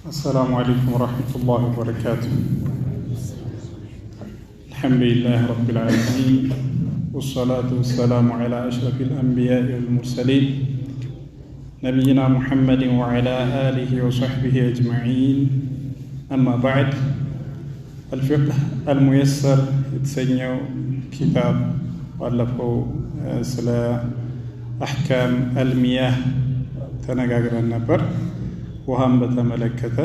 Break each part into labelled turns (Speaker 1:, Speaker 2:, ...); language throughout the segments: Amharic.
Speaker 1: السلام عليكم ورحمة الله وبركاته. الحمد لله رب العالمين والصلاة والسلام على أشرف الأنبياء والمرسلين نبينا محمد وعلى آله وصحبه أجمعين. أما بعد، الفقه الميسر يتسنيو كتاب وألفه سلا أحكام المياه تنقاقر النبر ውሃን በተመለከተ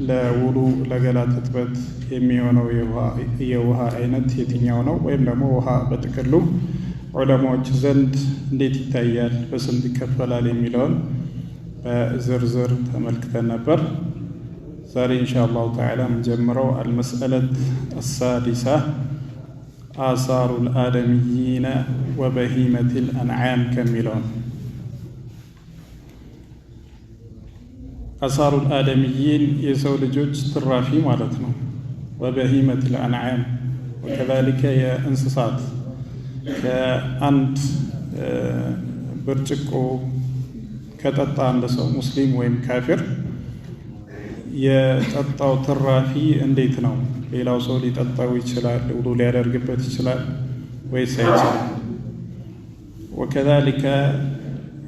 Speaker 1: ለውዱ ለገላ ትጥበት የሚሆነው የውሃ አይነት የትኛው ነው? ወይም ደግሞ ውሃ በጥቅሉ ዑለማዎች ዘንድ እንዴት ይታያል፣ በስንት ይከፈላል የሚለውን በዝርዝር ተመልክተን ነበር። ዛሬ ኢንሻአላሁ ተዓላ የምንጀምረው አልመስአለት አሳዲሳ አሳሩል አደሚይነ ወበሂመቲል አንዓም ከሚለው አሳሩል አደሚይን የሰው ልጆች ትራፊ ማለት ነው። ወበሂመቲል አንዓም ወከዛሊከ የእንስሳት ከአንድ ብርጭቆ ከጠጣ አንድ ሰው ሙስሊም ወይም ካፊር የጠጣው ትራፊ እንዴት ነው? ሌላው ሰው ሊጠጣው ይችላል? ውዱ ሊያደርግበት ይችላል ወይስ አይችልም? ወከዛሊከ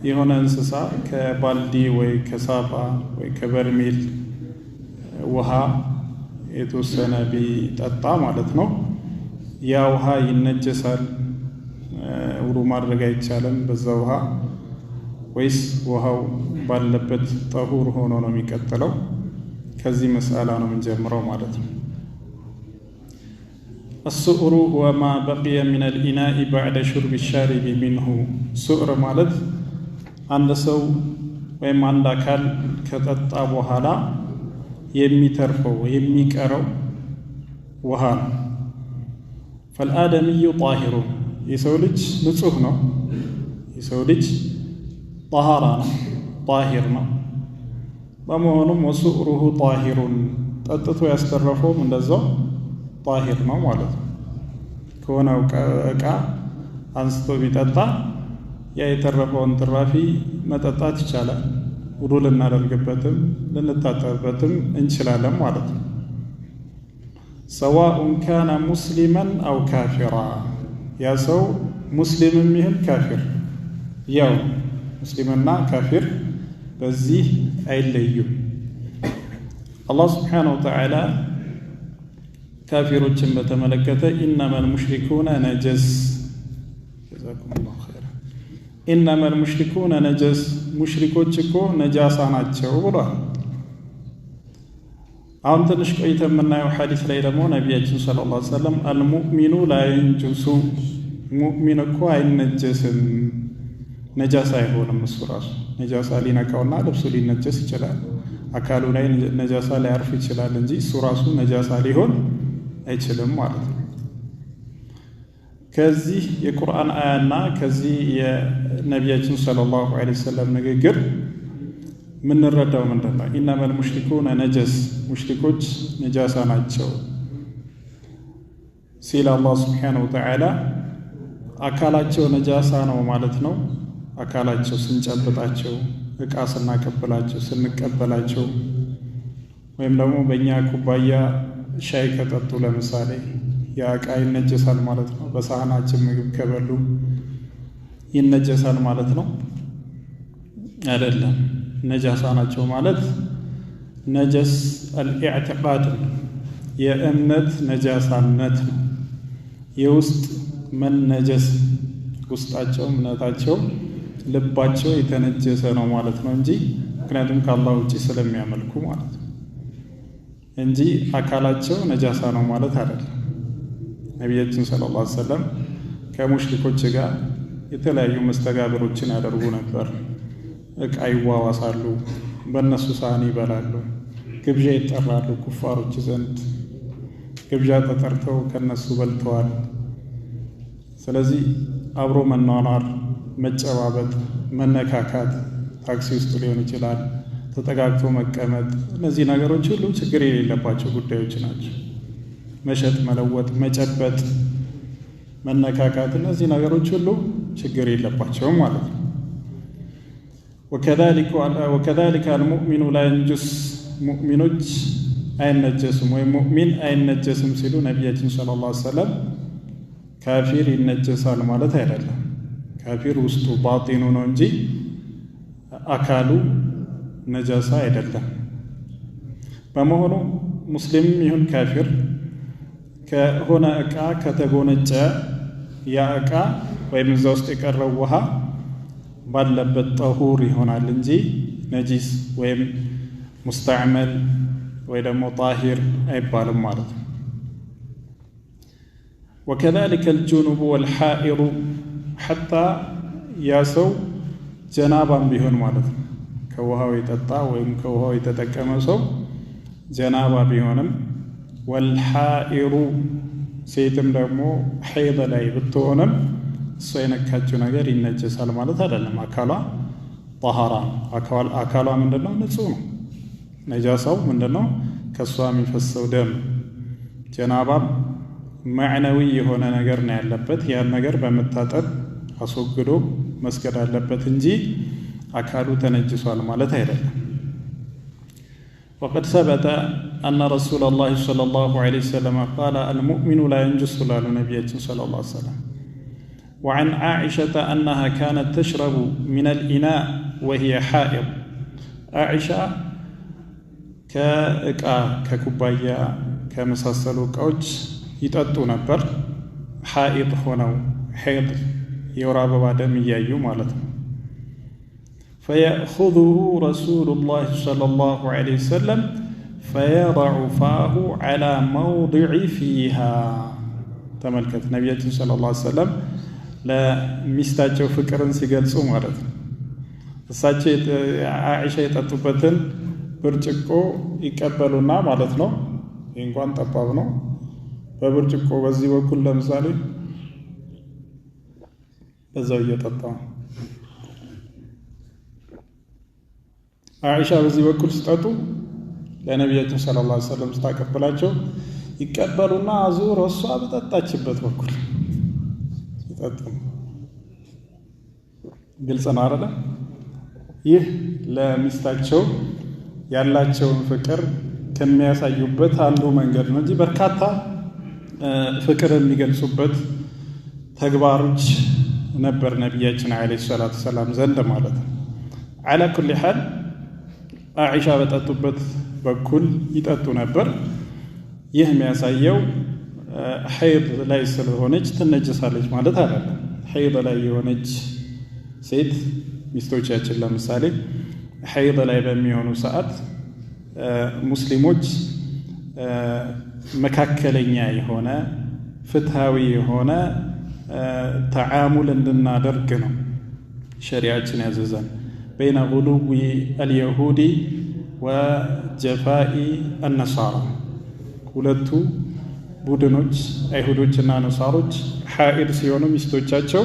Speaker 1: የሆነ እንስሳ ከባልዲ ወይ ከሳፋ ወይ ከበርሜል ውሃ የተወሰነ ቢጠጣ ማለት ነው፣ ያ ውሃ ይነጀሳል? ውዱ ማድረግ አይቻልም በዛ ውሃ? ወይስ ውሃው ባለበት ጠሁር ሆኖ ነው የሚቀጥለው? ከዚህ መስአላ ነው የምንጀምረው ማለት ነው። السؤر هو ما بقي من الإناء بعد شرب الشارب منه. سؤر ማለት አንድ ሰው ወይም አንድ አካል ከጠጣ በኋላ የሚተርፈው የሚቀረው ውሃ ነው። فالآدمي طاهر የሰው ልጅ ንጹህ ነው። የሰው ልጅ طهارة ነው፣ طاهر ነው። በመሆኑም ወሱሩሁ طاهر ጠጥቶ ያስተረፈውም እንደዛው طاهر ነው ማለት ነው። ከሆነ ዕቃ አንስቶ ቢጠጣ ያ የተረፈውን ትራፊ መጠጣት ይቻላል። ውዱ ልናደርግበትም ልንታጠብበትም እንችላለን ማለት ነው። ሰዋኡን ካነ ሙስሊመን አው ካፊራ፣ ያ ሰው ሙስሊምም ይሁን ካፊር ያው ሙስሊምና ካፊር በዚህ አይለዩም። አላህ ሱብሓነሁ ወተዓላ ካፊሮችን በተመለከተ ኢነመል ሙሽሪኩነ ነጀስ ጀዛኩሙላሁ ኸይራን ኢነመል ሙሽሪኩነ ነጀስ፣ ሙሽሪኮች እኮ ነጃሳ ናቸው ብሏል። አሁን ትንሽ ቆይተ የምናየው ሐዲስ ላይ ደግሞ ነቢያችን ሰለላሁ ዐለይሂ ወሰለም አልሙእሚኑ ላ የንጁሱ፣ ሙእሚን እኮ አይነጀስም፣ ነጃሳ አይሆንም። እሱ ራሱ ነጃሳ ሊነካውና ልብሱ ሊነጀስ ይችላል፣ አካሉ ላይ ነጃሳ ሊያርፍ ይችላል እንጂ እሱ ራሱ ነጃሳ ሊሆን አይችልም ማለት ነው። ከዚህ የቁርአን አያና ከዚህ የነቢያችን ሰለላሁ ዐለይሂ ወሰለም ንግግር የምንረዳው ምንድን ነው? ኢነመል ሙሽሪኩነ ነጀስ፣ ሙሽሪኮች ነጃሳ ናቸው ሲል አላህ ሱብሓነሁ ወተዓላ አካላቸው ነጃሳ ነው ማለት ነው። አካላቸው ስንጨብጣቸው፣ ዕቃ ስናቀብላቸው፣ ስንቀበላቸው ወይም ደግሞ በእኛ ኩባያ ሻይ ከጠጡ ለምሳሌ ያ ዕቃ ይነጀሳል ማለት ነው። በሳህናችን ምግብ ከበሉ ይነጀሳል ማለት ነው አይደለም። ነጃሳ ናቸው ማለት ነጀስ አልኢዕቲቃድ የእምነት ነጃሳነት ነው። የውስጥ መነጀስ፣ ውስጣቸው እምነታቸው ልባቸው የተነጀሰ ነው ማለት ነው እንጂ ምክንያቱም ከአላህ ውጭ ስለሚያመልኩ ማለት ነው እንጂ አካላቸው ነጃሳ ነው ማለት አይደለም። ነቢያችን ሰለላሁ ዐለይሂ ወሰለም ከሙሽሪኮች ጋር የተለያዩ መስተጋብሮችን ያደርጉ ነበር። ዕቃ ይዋዋሳሉ፣ በእነሱ ሳህን ይበላሉ፣ ግብዣ ይጠራሉ። ኩፋሮች ዘንድ ግብዣ ተጠርተው ከነሱ በልተዋል። ስለዚህ አብሮ መኗኗር፣ መጨባበጥ፣ መነካካት፣ ታክሲ ውስጥ ሊሆን ይችላል፣ ተጠጋግቶ መቀመጥ፣ እነዚህ ነገሮች ሁሉ ችግር የሌለባቸው ጉዳዮች ናቸው። መሸጥ፣ መለወጥ፣ መጨበጥ፣ መነካካት፣ እነዚህ ነገሮች ሁሉ ችግር የለባቸውም ማለት ነው። ወከዛሊከ አልሙእሚኑ ላ የንጁስ ሙእሚኖች አይነጀስም ወይም ሙእሚን አይነጀስም ሲሉ ነቢያችን ሰለላሁ ዐለይሂ ወሰለም ካፊር ይነጀሳል ማለት አይደለም። ካፊር ውስጡ ባጢኑ ነው እንጂ አካሉ ነጃሳ አይደለም። በመሆኑ ሙስሊምም ይሁን ካፊር ከሆነ ዕቃ ከተጎነጨ ያ ዕቃ ወይም እዛ ውስጥ የቀረው ውሃ ባለበት ጠሁር ይሆናል እንጂ ነጂስ ወይም ሙስተዕመል ወይ ደግሞ ጣሂር አይባልም ማለት ነው። ወከዛሊከ አልጁኑቡ ወልሓኢሩ ሐታ ያ ሰው ጀናባም ቢሆን ማለት ነው። ከውሃው የጠጣ ወይም ከውሃው የተጠቀመ ሰው ጀናባ ቢሆንም ወልሓኢሩ ሴትም ደግሞ ሐይድ ላይ ብትሆንም እሷ የነካችው ነገር ይነጀሳል ማለት አይደለም። አካሏ ጠሃራ ነው። አካሏ ምንድነው? ንጹህ ነው። ነጃሳው ምንድነው? ከእሷ የሚፈሰው ደም። ጀናባም ማዕነዊ የሆነ ነገር ነው ያለበት። ያን ነገር በመታጠብ አስወግዶ መስገድ አለበት እንጂ አካሉ ተነጅሷል ማለት አይደለም። وقد ثبت أن رسول الله صلى الله عليه وسلم قال المؤمن لا ينجس ላሉ ነቢያችን صلى الله عليه وسلم. وعن عائشة أنها كانت تشرب من الإناء وهي حائض. عائشة ከኩባያ ከመሳሰሉ እቃዎች ይጠጡ ነበር ሐኢድ ሆነው ሐይድ የወር አበባ ደም እያዩ ማለት ነው። فيأخذه رسول الله صلى الله عليه وسلم فيضع فاه على موضع فيها. ተመልከት ነቢያችን ሰለላሁ ዐለይሂ ወሰለም ለሚስታቸው ፍቅርን ሲገልጹ ማለት ነው። እሳቸው አይሻ የጠጡበትን ብርጭቆ ይቀበሉና ማለት ነው። ይህ እንኳን ጠባብ ነው። በብርጭቆ በዚህ በኩል ለምሳሌ በዛው እየጠጣ አይሻ በዚህ በኩል ሲጠጡ ለነቢያችን ሰለላሁ ዐለይሂ ወሰለም ስታቀብላቸው ይቀበሉና አዙር እሷ በጠጣችበት በኩል ይጠጡ። ግልጽ ነው አይደል? ይህ ለሚስታቸው ያላቸውን ፍቅር ከሚያሳዩበት አንዱ መንገድ ነው እንጂ በርካታ ፍቅር የሚገልጹበት ተግባሮች ነበር ነቢያችን አለይሂ ሰላቱ ሰላም ዘንድ ማለት ነው። አላ ኩሊ ሐል አይሻ በጠጡበት በኩል ይጠጡ ነበር። ይህ የሚያሳየው ሐይድ ላይ ስለሆነች ትነጅሳለች ማለት አይደለም። ሐይድ ላይ የሆነች ሴት ሚስቶቻችን ለምሳሌ ሐይድ ላይ በሚሆኑ ሰዓት ሙስሊሞች መካከለኛ የሆነ ፍትሃዊ የሆነ ተዓሙል እንድናደርግ ነው ሸሪዓችን ያዘዘን። በይነ ጉሉዊ አልየሁዲ ወጀፋኢ አነሳራ ሁለቱ ቡድኖች አይሁዶችና ነሳሮች ሐኢድ ሲሆኑ ሚስቶቻቸው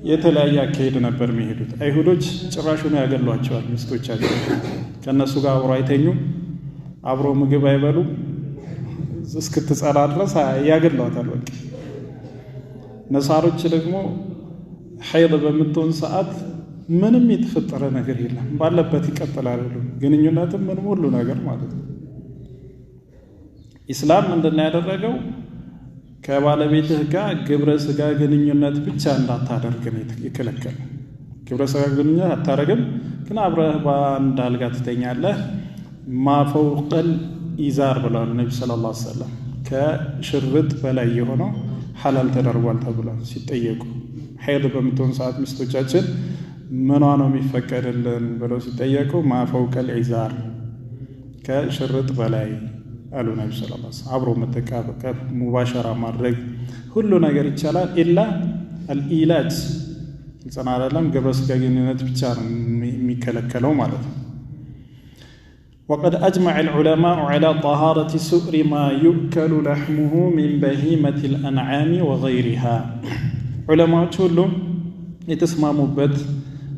Speaker 1: የተለያየ አካሄድ ነበር የሚሄዱት። አይሁዶች ጭራሹን ያገሏቸዋል ሚስቶቻቸው። ከነሱ ጋር አብሮ አይተኙም፣ አብሮ ምግብ አይበሉም። እስክትጸራ ድረስ ያገሏታል በቃ። ነሳሮች ደግሞ ሐይድ በምትሆን ሰዓት ምንም የተፈጠረ ነገር የለም፣ ባለበት ይቀጥላል ግንኙነትም ምንም ሁሉ ነገር ማለት ነው። ኢስላም ምንድን ነው ያደረገው? ከባለቤትህ ጋር ግብረ ስጋ ግንኙነት ብቻ እንዳታደርግ ነው የከለከለ። ግብረ ስጋ ግንኙነት አታደርግም፣ ግን አብረህ በአንድ አልጋ ትተኛለህ። ማፈውቀል ኢዛር ብለዋል ነቢ ሰለላሁ ዐለይሂ ወሰለም። ከሽርጥ በላይ የሆነው ሐላል ተደርጓል ተብሏል ሲጠየቁ። ሐይድ በምትሆን ሰዓት ሚስቶቻችን ምኗ ነው የሚፈቀድልን ብለው ሲጠየቁ ማፈውቀል ኢዛር ከሽርጥ በላይ አሉ ነቢ ሰለላሁ ዐለይሂ ወሰለም። አብሮ መተቃቀፍ ሙባሸራ ማድረግ ሁሉ ነገር ይቻላል። ኢላ አልኢላጅ ጽና አይደለም ግብረ ስጋ ግንኙነት ብቻ ነው የሚከለከለው ማለት ነው። وقد أجمع العلماء على طهارة سؤر ما يؤكل لحمه من بهيمة الأنعام وغيرها. علماء كلهم يتسمموا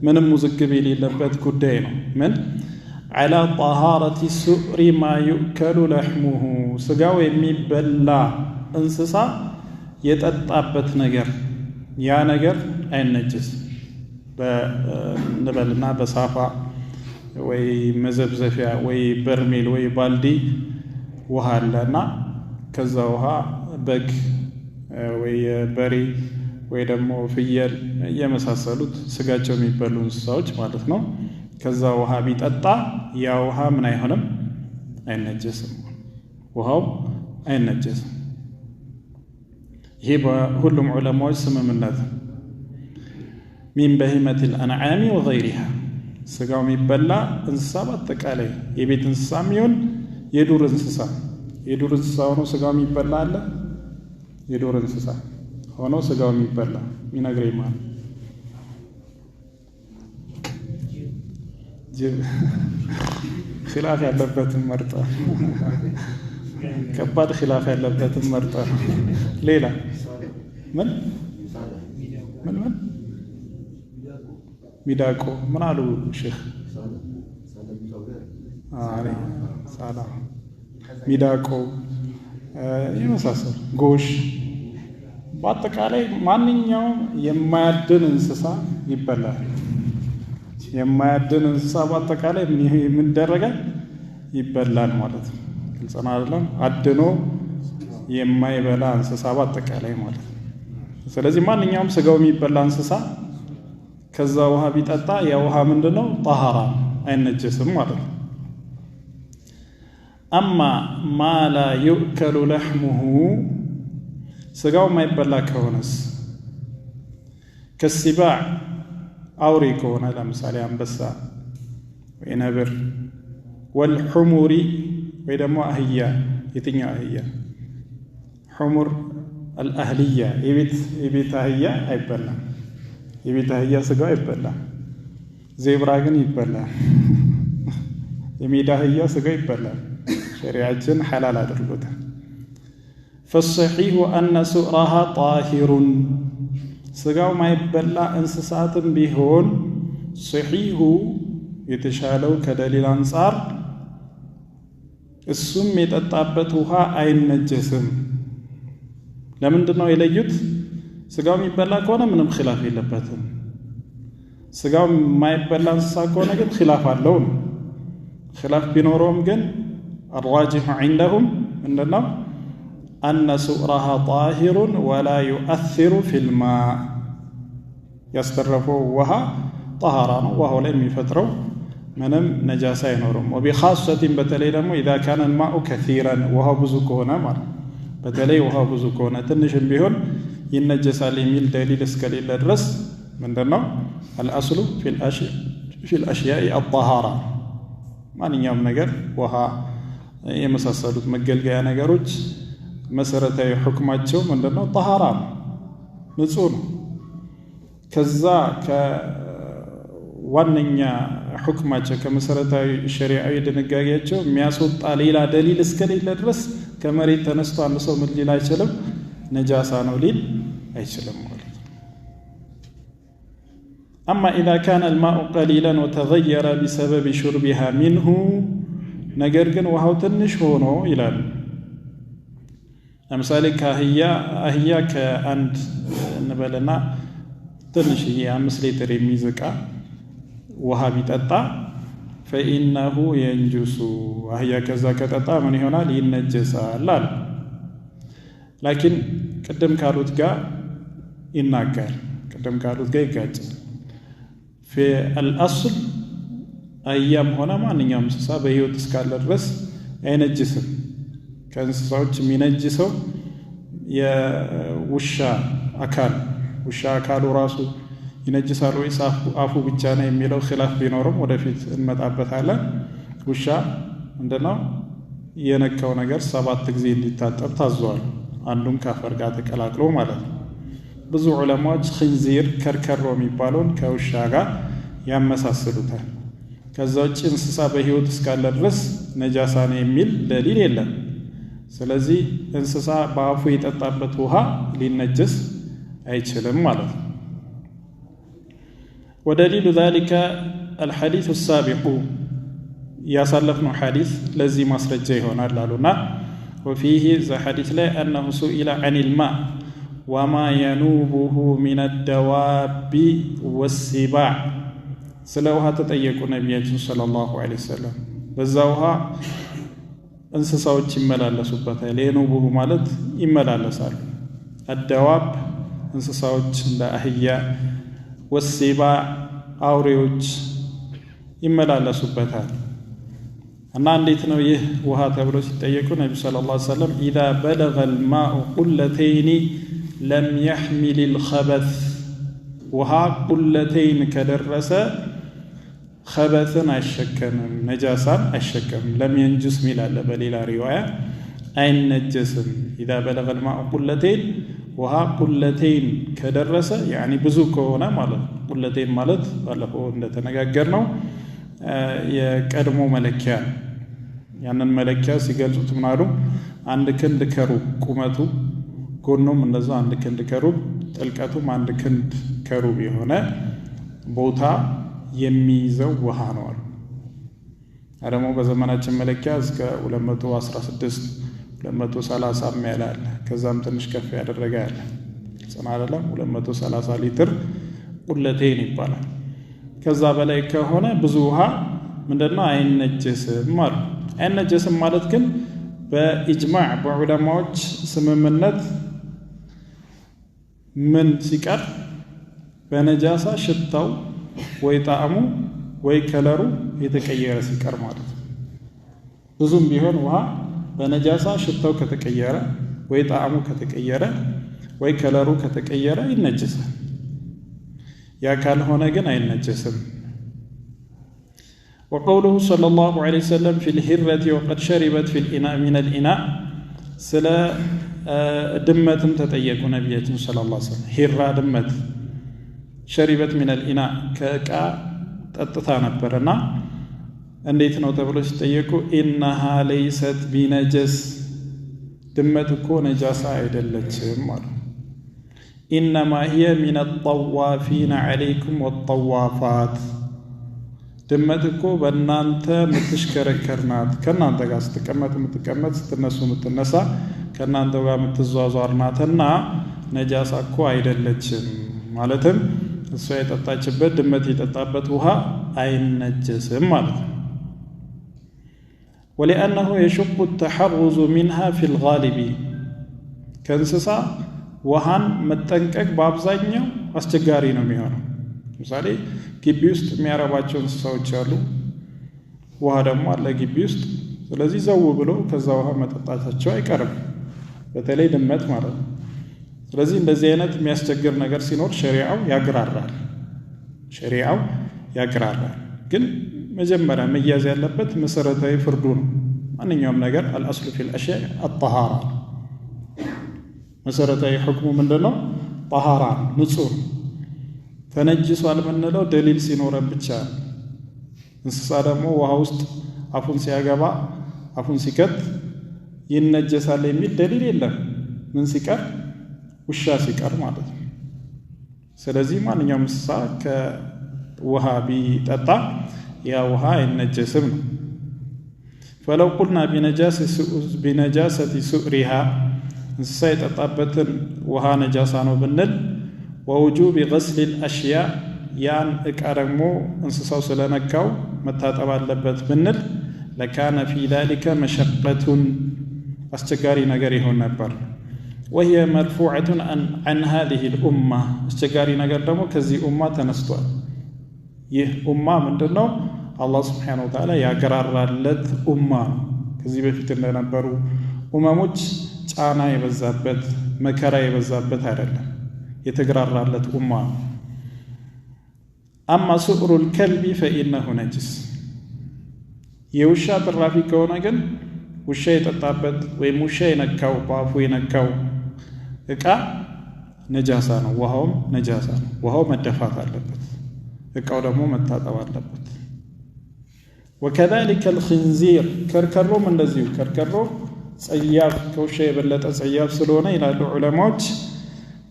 Speaker 1: من مزكب للبت كدين من على طهارة سؤر ما يؤكل لحمه سقاو يميبلا انسسا يتطابت نجر يا نجر أي نجس በንበልና በሳፋ ወይ መዘብዘፊያ ወይ በርሜል ወይ ባልዲ ውሃ አለና ከዛ ውሃ በግ ወይ በሬ ወይ ደግሞ ፍየል የመሳሰሉት ስጋቸው የሚበሉ እንስሳዎች ማለት ነው ከዛ ውሃ ቢጠጣ ያ ውሃ ምን አይሆንም አይነጀስም ውሃው አይነጀስም ይሄ በሁሉም ዑለማዎች ስምምነት ሚን በሂመቲል አንዓሚ ወገይሪሃ ስጋው የሚበላ እንስሳ በአጠቃላይ የቤት እንስሳም ይሁን የዱር እንስሳ ሆኖ ስጋው የሚበላ አለ የዱር እንስሳ ሆኖ ስጋው የሚበላ ይነግረኝ ማለት ኺላፍ ያለበትን መርጣ ከባድ ኺላፍ ያለበትን መርጣ ሌላ ምን ሚዳቆ ምን አሉ ሼክ ሳላ ሚዳቆ የመሳሰሉ ጎሽ በአጠቃላይ ማንኛውም የማያድን እንስሳ ይበላል የማያድን እንስሳ በአጠቃላይ ምን ይደረጋል ይበላል ማለት ነው ግልጽ ነው አይደለም አድኖ የማይበላ እንስሳ በአጠቃላይ ማለት ነው ስለዚህ ማንኛውም ስጋው የሚበላ እንስሳ ከዛ ውሃ ቢጠጣ ያ ውሃ ምንድነው ጣሃራ አይነጀስም ማለት ነው አማ ማ ላ يؤكل لحمه ስጋው የማይበላ ከሆነስ ከሲባዕ አውሬ ከሆነ ለምሳሌ አንበሳ ወይ ነብር والحمر ወይ ደግሞ አህያ የትኛው አህያ حمر الأهلية የቤት አህያ አይበላም የቤት አህያ ስጋው አይበላም ዜብራ ግን ይበላል የሜዳ አህያ ስጋው ይበላል ሸሪዓችን ሐላል አድርጎታል فالصحيح أن سؤرها طاهر ስጋው ማይበላ እንስሳትም ቢሆን صحيح የተሻለው ከደሊል አንፃር እሱም የጠጣበት ውሃ አይነጀስም ለምንድነው የለዩት ስጋው የሚበላ ከሆነ ምንም ኺላፍ የለበትም ስጋው የማይበላ እንስሳ ከሆነ ግን ኺላፍ አለው ኺላፍ ቢኖረውም ግን الراجح عندهم ምንድነው أن سؤرها طاهر ولا يؤثر في الماء يسترفوا وها طهران وهو لم يفتروا منم نجاسة ينورم وبخاصة بتلي لهم إذا كان الماء كثيرا وهو بزكونا مر بتلي وهو بزكونا تنشن بهن ينجس اليميل دليل اسكاليل الرس من دمه الأصل في الأشياء الطهارة ما نيوم نجر وها يمسسلوت مجلجا نجروج መሰረታዊ ሁክማቸው ምንድነው ጣሃራ ንጹህ ነው ከዛ ከዋነኛ ሁክማቸው ከመሰረታዊ ሸሪዓዊ ድንጋጌያቸው የሚያስወጣ ሌላ ደሊል እስከሌለ ድረስ ከመሬት ተነስቶ አንድ ሰው ምን ሊል አይችልም ነጃሳ ነው ሊል አይችልም ማለት ነው اما اذا كان الماء قليلا وتغير بسبب شربها منه ነገር ግን ውሃው ትንሽ ሆኖ ይላል ለምሳሌ አህያ ከአንድ እንበልና ትንሽ 5 ሊትር የሚዝቃ ውሃ ቢጠጣ فإنه ينجس አህያ ከዛ ከጠጣ ምን ይሆናል ይነጀሳል አለ لكن ቀደም ካሉት ጋር ይናገር ቀደም ካሉት ጋር ይጋጫል في الأصل አህያም ሆነ ማንኛውም እንስሳ በህይወት እስካለ ድረስ አይነጅስም ከእንስሳዎች የሚነጅሰው የውሻ አካሉ ራሱ ይነጅሳል ወይስ አፉ ብቻ ነው የሚለው ኺላፍ ቢኖርም ወደፊት እንመጣበታለን ውሻ እንደነው የነካው ነገር 7 ጊዜ እንዲታጠብ ታዟል አንዱም ካፈር ጋር ተቀላቅሎ ማለት ነው ብዙ ዑለማዎች ኺንዚር ከርከሮ የሚባለውን ከውሻ ጋር ያመሳስሉታል ከዛ ውጭ እንስሳ በህይወት እስካለ ድረስ ነጃሳ ነው የሚል ደሊል የለም ስለዚህ እንስሳ በአፉ የጠጣበት ውሃ ሊነጀስ አይችልም ማለት ነው ودليل ذلك الحديث السابق يسلفنا حديث الذي مسرجه هنا لالنا وفيه ذا حديث لا أنه سئل عن الماء ወማ የኑቡሁ ሚነ ደዋቢ ወሲባዕ ስለ ውሃ ተጠየቁ ነቢያችን ሰለላሁ ዐለይሂ ወሰለም። በዛ ውሃ እንስሳዎች ይመላለሱበታል። የኑቡሁ ማለት ይመላለሳሉ። አደዋብ እንስሳዎች እንደ አህያ፣ ወሲባዕ አውሬዎች ይመላለሱበታል። እና እንዴት ነው ይህ ውሃ ተብሎ ሲጠየቁ ነቢ ሰለላሁ ዐለይሂ ወሰለም ኢዛ በለገ ልማኡ ቁለተይኒ ለም የሕሚል ልኸበት ውሃ ቁለተይን ከደረሰ ኸበትን አይሸከምም፣ ነጃሳን አይሸከምም። ለም የንጁስ ሚል አለ በሌላ ሪዋያ አይነጀስም። ኢዛ በለገ ልማኡ ቁለተይን ውሃ ቁለተይን ከደረሰ ያኒ ብዙ ከሆነ ማለት ነው። ቁለተይን ማለት ባለፈው እንደተነጋገር ነው የቀድሞ መለኪያ። ያንን መለኪያ ሲገልጹት ምናሉ አንድ ክንድ ከሩብ ቁመቱ፣ ጎኑም እንደዛ አንድ ክንድ ከሩብ ጥልቀቱም አንድ ክንድ ከሩብ የሆነ ቦታ የሚይዘው ውሃ ነው አሉ። ደግሞ በዘመናችን መለኪያ እስከ 216 230 ያለ አለ። ከዛም ትንሽ ከፍ ያደረገ ያለ ጽና አይደለም 230 ሊትር ቁለተይን ይባላል። ከዛ በላይ ከሆነ ብዙ ውሃ ምንድነው አይነጀስም አሉ። አይነጀስም ማለት ግን በኢጅማዕ በዑለማዎች ስምምነት ምን ሲቀር በነጃሳ ሽታው ወይ ጣዕሙ ወይ ከለሩ የተቀየረ ሲቀር ማለት ነው። ብዙም ቢሆን ውሃ በነጃሳ ሽታው ከተቀየረ ወይ ጣዕሙ ከተቀየረ ወይ ከለሩ ከተቀየረ ይነጀሳል። ያ ካልሆነ ግን አይነጀስም። وقوله صلى الله عليه وسلم في الهرة وقد شربت في الإناء من الإناء ስለ ድመትም ተጠየቁ ነቢያችን ሰለላሁ ዐለይሂ ወሰለም። ሂራ ድመት ሸሪበት ሚነል ኢና ከእቃ ጠጥታ ነበርና እንዴት ነው ተብሎ ሲጠየቁ ኢነሃ ለይሰት ቢነጀስ ድመት እኮ ነጃሳ አይደለችም አሉ። ኢነማ ሂየ ሚነ ጠዋፊነ ዐለይኩም ወጠዋፋት ድመት እኮ በእናንተ የምትሽከረከር ናት። ከእናንተ ጋር ስትቀመጥ የምትቀመጥ፣ ስትነሱ የምትነሳ፣ ከእናንተ ጋር የምትዟዟር ናትና ነጃሳ እኮ አይደለችም። ማለትም እሷ የጠጣችበት ድመት የጠጣበት ውሃ አይነጀስም ማለት ነው። ወሊአነሁ የሹቁ ተሐሩዙ ሚንሃ ፊል ጋሊቢ ከእንስሳ ውሃን መጠንቀቅ በአብዛኛው አስቸጋሪ ነው የሚሆነው። ለምሳሌ ግቢ ውስጥ የሚያረባቸው እንስሳዎች አሉ፣ ውሃ ደግሞ አለ ግቢ ውስጥ። ስለዚህ ዘው ብሎ ከዛ ውሃ መጠጣታቸው አይቀርም፣ በተለይ ድመት ማለት ነው። ስለዚህ እንደዚህ አይነት የሚያስቸግር ነገር ሲኖር ሸሪዓው ያግራራል። ግን መጀመሪያ መያዝ ያለበት መሰረታዊ ፍርዱ ነው። ማንኛውም ነገር አልአስሉ ፊል አሽያ አጠሃራ ነው። መሰረታዊ ሕክሙ ምንድነው? ጠሃራ ነው፣ ንጹህ ነው። ተነጅሷል የምንለው ደሊል ሲኖረን ብቻ። እንስሳ ደግሞ ውሃ ውስጥ አፉን ሲያገባ አፉን ሲከት ይነጀሳል የሚል ደሊል የለም። ምን ሲቀር? ውሻ ሲቀር ማለት ነው። ስለዚህ ማንኛውም እንስሳ ከውሃ ቢጠጣ ያ ውሃ አይነጀስም ነው። ፈለው ቁልና ቢነጃሰቲ ሱዕሪሃ እንስሳ የጠጣበትን ውሃ ነጃሳ ነው ብንል ወውጁብ ገስሊል አሽያ ያን እቃ ደግሞ እንስሳው ስለነካው መታጠብ አለበት ብንል ለካነ ፊ ዛሊከ መሸቀቱን አስቸጋሪ ነገር ይሆን ነበር። ወሂየ መርፉዐቱን ዐን ሃዚሂ ልኡማ አስቸጋሪ ነገር ደግሞ ከዚህ ኡማ ተነስቷል። ይህ ኡማ ምንድን ነው? አላህ ስብሓነሁ ወተዓላ ያገራራለት ኡማ ነው። ከዚህ በፊት እንደነበሩ ኡመሞች ጫና የበዛበት መከራ የበዛበት አይደለም፣ የተገራራለት ኡማ ነው። አማ ሱዕሩል ከልቢ ፈኢነሁ ነጅስ የውሻ ትራፊ ከሆነ ግን ውሻ የጠጣበት ወይም ውሻ የነካው በአፉ የነካው እቃ ነጃሳ ነው፣ ውሃውም ነጃሳ ነው። ውሃው መደፋት አለበት፣ እቃው ደግሞ መታጠብ አለበት። ወከዛሊከ አልኽንዚር ከርከሮም እንደዚሁ። ከርከሮ ጸያፍ ከውሻ የበለጠ ጸያፍ ስለሆነ ይላሉ ዑለማዎች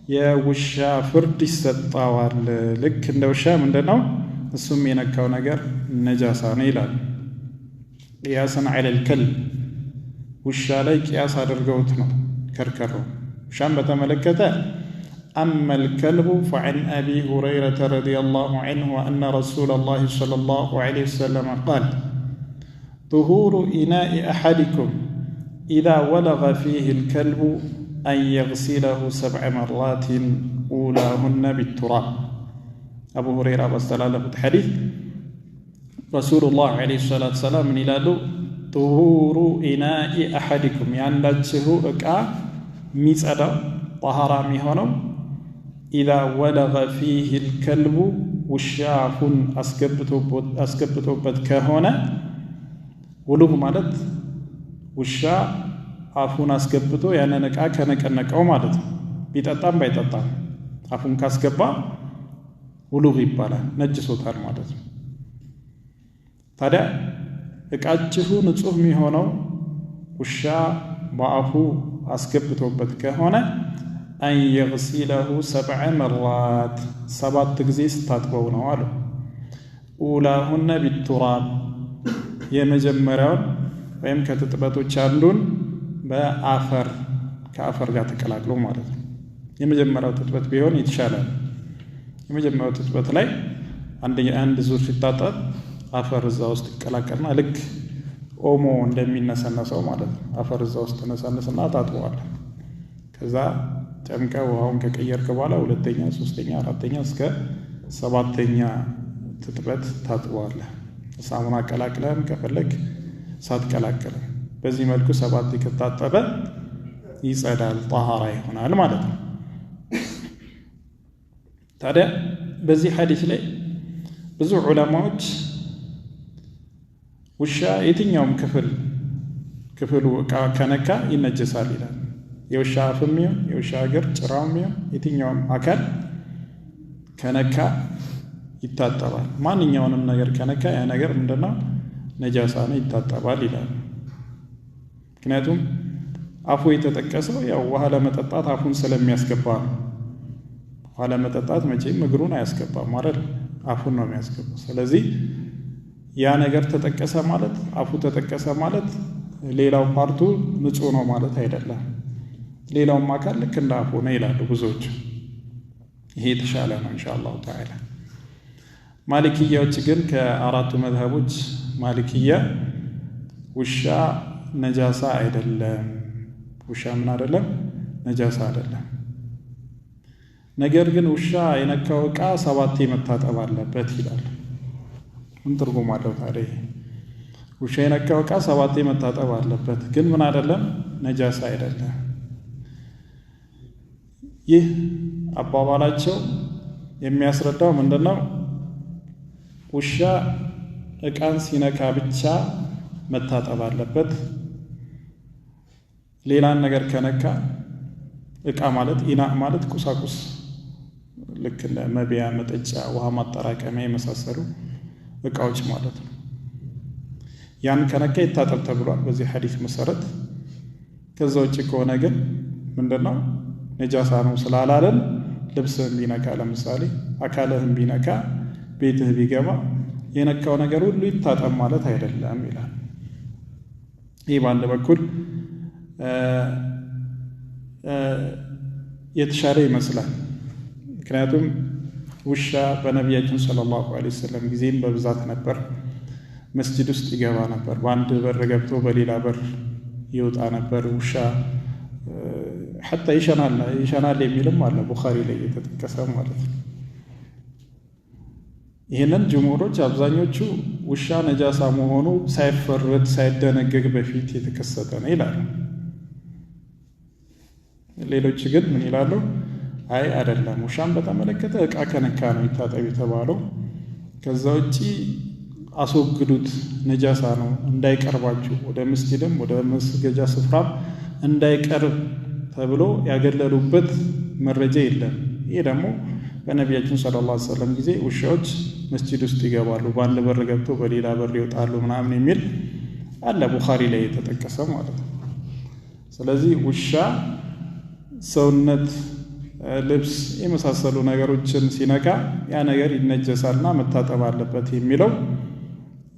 Speaker 1: የውሻ ፍርድ ይሰጣዋል። ልክ እንደ ውሻ ምንድነው እሱም የነካው ነገር ነጃሳ ነው ይላሉ። ቅያስን ዐለል ከልብ ውሻ ላይ ቅያስ አድርገውት ነው ከርከሮ። ውሻን በተመለከተ أما الكلب فعن أبي هريرة رضي الله عنه أن رسول الله صلى الله عليه وسلم قال طهور إناء أحدكم إذا ولغ فيه الكلب أن يغسله 7 مرات أولاهن بالتراب أبو هريرة بستلالة حديث رسول الله عليه الصلاة والسلام من إلى طهور إناء أحدكم يعني لجه إكا ميسألة طهارة ميهونو إذا ولغ فيه الكلب والشاف أسكبتو بتكهونة ولغ مالت والشاف አፉን አስገብቶ ያንን ዕቃ ከነቀነቀው ማለት ነው። ቢጠጣም ባይጠጣም አፉን ካስገባ ውሉግ ይባላል፣ ነጅሶታል ማለት ነው። ታዲያ ዕቃችሁ ንጹህ የሚሆነው ውሻ በአፉ አስገብቶበት ከሆነ أن يغسله 7 مرات 7 ጊዜ ስታጥበው ነው አሉ። أولاهن بالتراب የመጀመሪያው ወይም ከትጥበቶች አንዱን በአፈር ከአፈር ጋር ተቀላቅሎ ማለት ነው። የመጀመሪያው ትጥበት ቢሆን ይቻላል። የመጀመሪያው ትጥበት ላይ አንድ ዙር ሲታጠብ አፈር እዛ ውስጥ ይቀላቀልና ልክ ኦሞ እንደሚነሰነሰው ማለት ነው። አፈር እዛ ውስጥ ተነሳነስና ታጥበዋል። ከዛ ጨምቀ ውሃውን ከቀየርክ በኋላ ሁለተኛ፣ ሶስተኛ፣ አራተኛ እስከ 7ኛ ትጥበት ታጥበዋለህ። ሳሙና ቀላቅለህም ከፈለክ ሳትቀላቅልም በዚህ መልኩ 7 ከታጠበ ይጸዳል፣ ጣሃራ ይሆናል ማለት ነው። ታዲያ በዚህ ሐዲስ ላይ ብዙ ዑለማዎች ውሻ የትኛውም ክፍሉ ዕቃ ከነካ ይነጀሳል ይላል። የውሻ አፍም ይሁን የውሻ እግር ጭራውም ይሁን የትኛውም አካል ከነካ ይታጠባል። ማንኛውንም ነገር ከነካ ያ ነገር ምንድነው? ነጃሳ ነው፣ ይታጠባል ይላል። ምክንያቱም አፉ የተጠቀሰው ያው ውሃ ለመጠጣት አፉን ስለሚያስገባ ነው። ውሃ ለመጠጣት መቼም እግሩን አያስገባም ማለት አፉን ነው የሚያስገባው። ስለዚህ ያ ነገር ተጠቀሰ ማለት አፉ ተጠቀሰ ማለት ሌላው ፓርቱ ንጹህ ነው ማለት አይደለም። ሌላውም አካል ልክ እንደ አፉ ነው ይላሉ ብዙዎች። ይሄ የተሻለ ነው ኢንሻአላህ ተዓላ። ማሊኪያዎች ግን ከአራቱ መዝሀቦች ማሊኪያ ውሻ ነጃሳ አይደለም፣ ውሻ ምን አይደለም? ነጃሳ አይደለም። ነገር ግን ውሻ የነካው ዕቃ 7 መታጠብ አለበት ይላል። ምን ትርጉም አለው ታዲያ? ውሻ የነካው ዕቃ 7 መታጠብ አለበት፣ ግን ምን አይደለም? ነጃሳ አይደለም። ይህ አባባላቸው የሚያስረዳው ምንድነው? ውሻ ዕቃን ሲነካ ብቻ መታጠብ አለበት። ሌላን ነገር ከነካ ዕቃ ማለት ኢና ማለት ቁሳቁስ ልክ እንደ መብያ፣ መጠጫ፣ ውሃ ማጠራቀሚያ የመሳሰሉ ዕቃዎች ማለት ነው። ያን ከነካ ይታጠብ ተብሏል በዚህ ሐዲስ መሰረት። ከዛ ውጭ ከሆነ ግን ምንድነው? ነጃሳ ነው ስላላለን ልብስህን ቢነካ ለምሳሌ አካልህን ቢነካ ቤትህ ቢገባ የነካው ነገር ሁሉ ይታጠብ ማለት አይደለም ይላል። ይህ በአንድ በኩል የተሻለ ይመስላል። ምክንያቱም ውሻ በነቢያችን ሰለላሁ ዐለይሂ ወሰለም ጊዜም በብዛት ነበር። መስጂድ ውስጥ ይገባ ነበር። በአንድ በር ገብቶ በሌላ በር ይወጣ ነበር። ውሻ ሐታ ይሸናል የሚልም አለ ቡኻሪ ላይ የተጠቀሰ ማለት ነው። ይህንን ጅምሁሮች አብዛኞቹ ውሻ ነጃሳ መሆኑ ሳይፈረድ ሳይደነገግ በፊት የተከሰተ ነው ይላሉ። ሌሎች ግን ምን ይላሉ? አይ አይደለም፣ ውሻን በተመለከተ ዕቃ ከነካ ነው ይታጠብ የተባለው። ከዛ ውጪ አስወግዱት፣ ነጃሳ ነው እንዳይቀርባችሁ፣ ወደ መስጂድም ወደ መስገጃ ስፍራም እንዳይቀርብ ተብሎ ያገለሉበት መረጃ የለም። ይሄ ደግሞ በነቢያችን ሰለላሁ ዐለይሂ ወሰለም ጊዜ ውሻዎች መስጂድ ውስጥ ይገባሉ፣ በአንድ በር ገብቶ በሌላ በር ይወጣሉ ምናምን የሚል አለ ቡኻሪ ላይ የተጠቀሰ ማለት ነው። ስለዚህ ውሻ ሰውነት፣ ልብስ የመሳሰሉ ነገሮችን ሲነካ ያ ነገር ይነጀሳልና መታጠብ አለበት የሚለው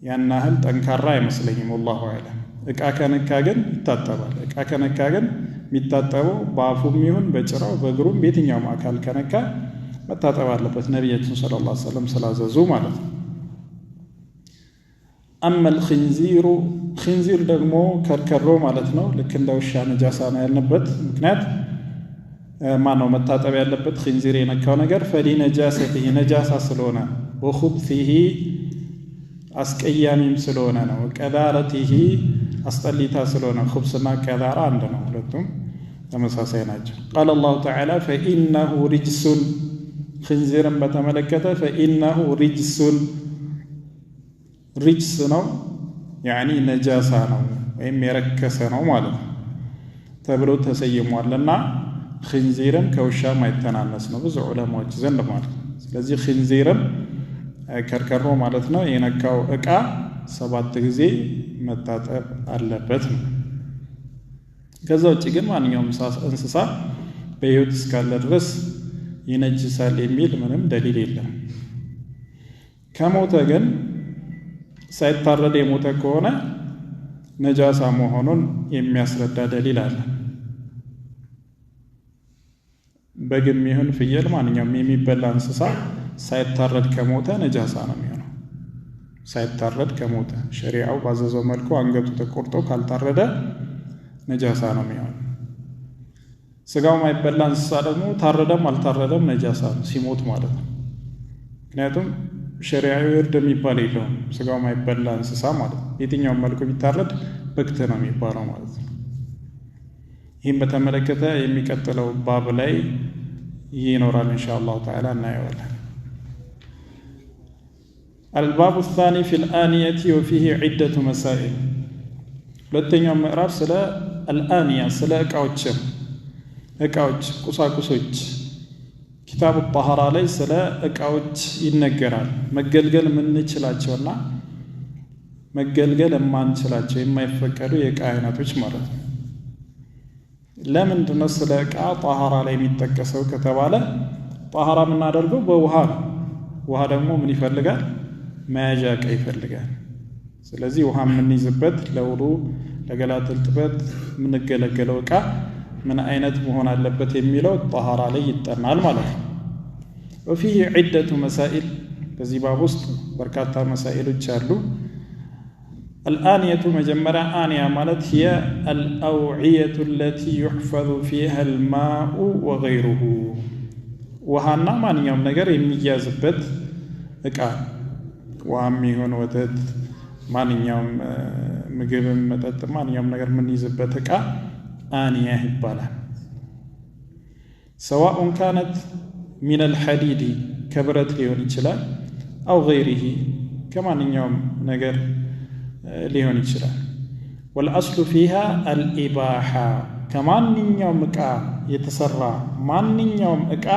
Speaker 1: ያን ያህል ጠንካራ አይመስለኝም። ወላሁ አዕለም። ዕቃ ከነካ ግን ይታጠባል። ዕቃ ከነካ ግን የሚታጠበው በአፉም ይሁን በጭራው በእግሩም በየትኛውም አካል ከነካ መታጠብ አለበት ነቢያችን ሰለላሁ ዐለይሂ ወሰለም ስላዘዙ ማለት ነው። አመል ኺንዚር ደግሞ ከርከሮ ማለት ነው። ልክ እንደ ውሻ ነጃሳ ነው ያልንበት ምክንያት ማነው መታጠብ ያለበት ኺንዚር የነካው ነገር ፈሊነጃሰቲሂ ነጃሳ ስለሆነ ወኹብሲሂ አስቀያሚም ስለሆነ ነው። ቀዳረቲሂ አስጠሊታ ስለሆነ ኹብስና ቀዳራ አንድ ነው፣ ሁለቱም ተመሳሳይ ናቸው። ቃለ አላሁ ተዓላ ፈኢነሁ ሪጅሱን ኺንዚርን በተመለከተ ፈኢነሁ ሪጅስ ነው ያኒ ነጃሳ ነው ወይም የረከሰ ነው ማለት ነው ተብሎ ተሰይሟልና ኺንዚርም ከውሻ ማይተናነስ ነው ብዙ ዑለማዎች ዘንድ ማለት ነው። ስለዚህ ኺንዚርም ከርከሮ ማለት ነው የነካው ዕቃ 7 ጊዜ መታጠብ አለበት ነው። ከዛ ውጭ ግን ማንኛውም እንስሳ በሕይወት እስካለ ድረስ ይነጅሳል የሚል ምንም ደሊል የለም። ከሞተ ግን ሳይታረድ የሞተ ከሆነ ነጃሳ መሆኑን የሚያስረዳ ደሊል አለ። በግም ይሁን ፍየል ማንኛውም የሚበላ እንስሳ ሳይታረድ ከሞተ ነጃሳ ነው የሚሆነው። ሳይታረድ ከሞተ ሸሪዓው ባዘዘው መልኩ አንገቱ ተቆርጦ ካልታረደ ነጃሳ ነው የሚሆነው። ስጋው ማይበላ እንስሳ ደግሞ ታረደም አልታረደም ነጃሳ ነው ሲሞት ማለት ነው። ምክንያቱም ሸሪዓዊ እርድ የሚባል የለውም ስጋው ማይበላ እንስሳ ማለት ነው። የትኛውም መልኩ ቢታረድ በክት ነው የሚባለው ማለት ነው። ይህም በተመለከተ የሚቀጥለው ባብ ላይ ይኖራል ኢንሻአላሁ ተዓላ እናየዋለን። الباب الثاني في الآنية وفيه عدة مسائل ሁለተኛው ምዕራፍ ስለ አልአንያ ስለ እቃዎች ቁሳቁሶች ኪታቡ ጣሃራ ላይ ስለ እቃዎች ይነገራል። መገልገል የምንችላቸውና መገልገል የማንችላቸው የማይፈቀዱ የእቃ አይነቶች ማለት ነው። ለምንድን ነው ስለ እቃ ጣሃራ ላይ የሚጠቀሰው ከተባለ ጣሃራ የምናደርገው በውሃ ነው። ውሃ ደግሞ ምን ይፈልጋል? መያዣ እቃ ይፈልጋል። ስለዚህ ውሃ የምንይዝበት ለውዱ ለገላ እርጥበት የምንገለገለው እቃ ምን አይነት መሆን አለበት የሚለው ጣሃራ ላይ ይጠናል ማለት ነው። وفيه عدة مسائل በዚህ ባብ ውስጥ በርካታ መሳኢሎች አሉ። الآنية مجمرة آنية مالت هي الأوعية التي يحفظ فيها الماء وغيره وهانا ማንኛውም ነገር የሚያዝበት እቃ ውሃም ይሁን ወተት ማንኛውም ምግብም መጠጥ ማንኛውም ነገር የምንይዝበት እቃ آنية ይባላል። سواء كانت من الحديد كبرت ሊሆን ይችላል أو غيره ከማንኛውም ነገር ሊሆን ይችላል። والأصل فيها الإباحة ከማንኛውም እቃ የተሰራ ማንኛውም እቃ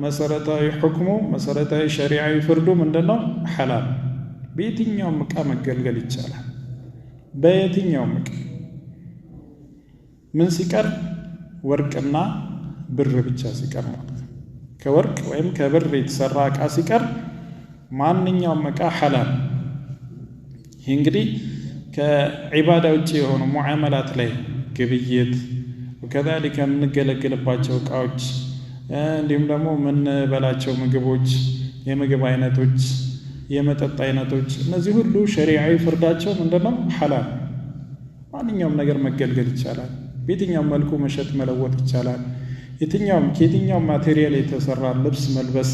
Speaker 1: መሰረታዊ ሁክሙ መሰረታዊ ሸሪዓዊ ፍርዱ ምንድነው? ሐላል። በየትኛውም እቃ መገልገል ይቻላል። በየትኛውም እቃ ምን ሲቀር ወርቅና ብር ብቻ ሲቀር ማለት ነው። ከወርቅ ወይም ከብር የተሰራ እቃ ሲቀር ማንኛውም እቃ ሐላል። ይህ እንግዲህ ከዒባዳ ውጭ የሆኑ ሙዓመላት ላይ ግብይት ወከዛሊከ የምንገለገልባቸው እቃዎች እንዲሁም ደግሞ የምንበላቸው ምግቦች የምግብ አይነቶች የመጠጥ አይነቶች እነዚህ ሁሉ ሸሪዓዊ ፍርዳቸው ምንድነው? ሐላል። ማንኛውም ነገር መገልገል ይቻላል። በየትኛውም መልኩ መሸጥ መለወጥ ይቻላል። ከየትኛውም ማቴሪያል የተሰራ ልብስ መልበስ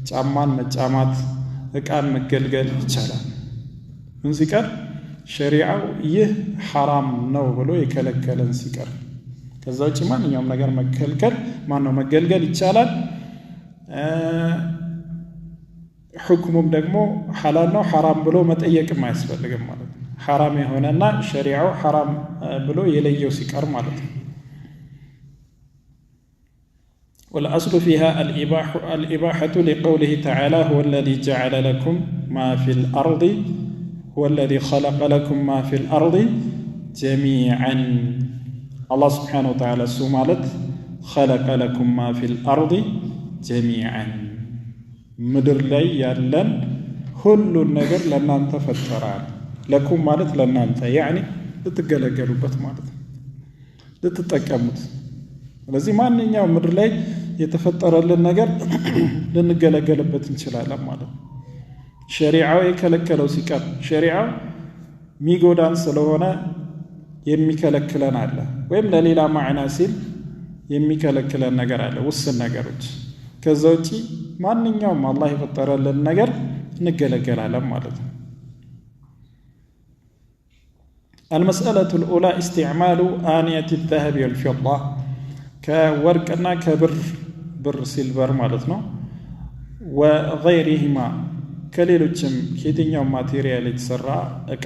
Speaker 1: ጫማን መጫማት እቃን መገልገል ይቻላል። ምን ሲቀር ሸሪዓው ይህ ሐራም ነው ብሎ የከለከለን ሲቀር ከዛ ውጭ ማንኛውም ነገር መገልገል ይቻላል። ሁክሙም ደግሞ ሐላል ነው ሐራም ብሎ መጠየቅም አያስፈልግም ማለት ነው። ሐራም የሆነና ሸሪዓው ሐራም ብሎ የለየው ሲቀር ማለት ነው። والأصل فيها الإباحة لقوله تعالى هو الذي جعل لكم ما في الأرض هو الذي خلق لكم ما في الأرض جميعا الله سبحانه وتعالى سمالت خلق لكم ما في الأرض جميعا مدر لي يالن كل النجر لنا أنت فتران لكم مالت لنا أنت يعني تتقلقلوا بت مالت ልትጠቀሙት። ስለዚህ ማንኛውም ምድር ላይ የተፈጠረልን ነገር ልንገለገልበት እንችላለን ማለት ነው። ሸሪዓው የከለከለው ሲቀር ሸሪዓው ሚጎዳን ስለሆነ የሚከለክለን አለ፣ ወይም ለሌላ ማዕና ሲል የሚከለክለን ነገር አለ፣ ውስን ነገሮች። ከዛ ውጪ ማንኛውም አላህ የፈጠረልን ነገር እንገለገላለን ማለት ነው። المسألة الأولى استعمال آنية الذهب والفضة كورقنا كبر سيلفر مالتنا وغيرهما كليلوچم كيتኛው ማቴሪያል የተሰራ እቃ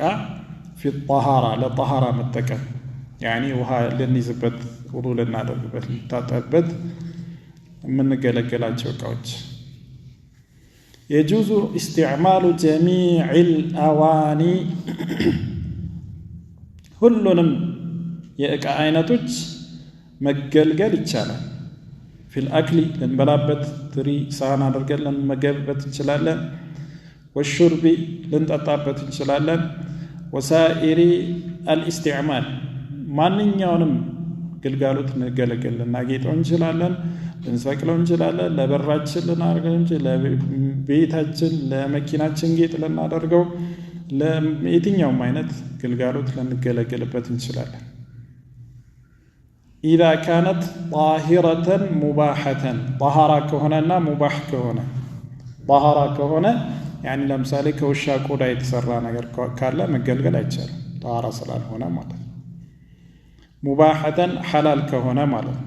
Speaker 1: في الطهارة للطهارة متكن يعني ውሃ ልንይዝበት ውዱ ልናደርግበት ልታጠብበት የምንገለገላቸው እቃዎች يجوز استعمال جميع الأواني ሁሉንም የእቃ አይነቶች መገልገል ይቻላል። ፊል አክሊ ልንበላበት ትሪ ሳህን አድርገን ልንመገብበት እንችላለን። ወሹርቢ ልንጠጣበት እንችላለን። ወሳኢሪ አልኢስቲዕማል ማንኛውንም ግልጋሎት እንገለገል ልናጌጠው እንችላለን፣ ልንሰቅለው እንችላለን፣ ለበራችን ልናደርገው እንችላለን፣ ለቤታችን ለመኪናችን ጌጥ ልናደርገው ለየትኛውም አይነት ግልጋሎት ልንገለገልበት እንችላለን። ኢዛ ካነት ጣሂረተን ሙባሐተን ጣሃራ ከሆነና ሙባህ ከሆነ ጣሃራ ከሆነ ያኒ ለምሳሌ ከውሻ ቆዳ የተሰራ ነገር ካለ መገልገል አይቻልም፣ ጣሃራ ስላልሆነ ማለት ነው። ሙባሐተን ሐላል ከሆነ ማለት ነው።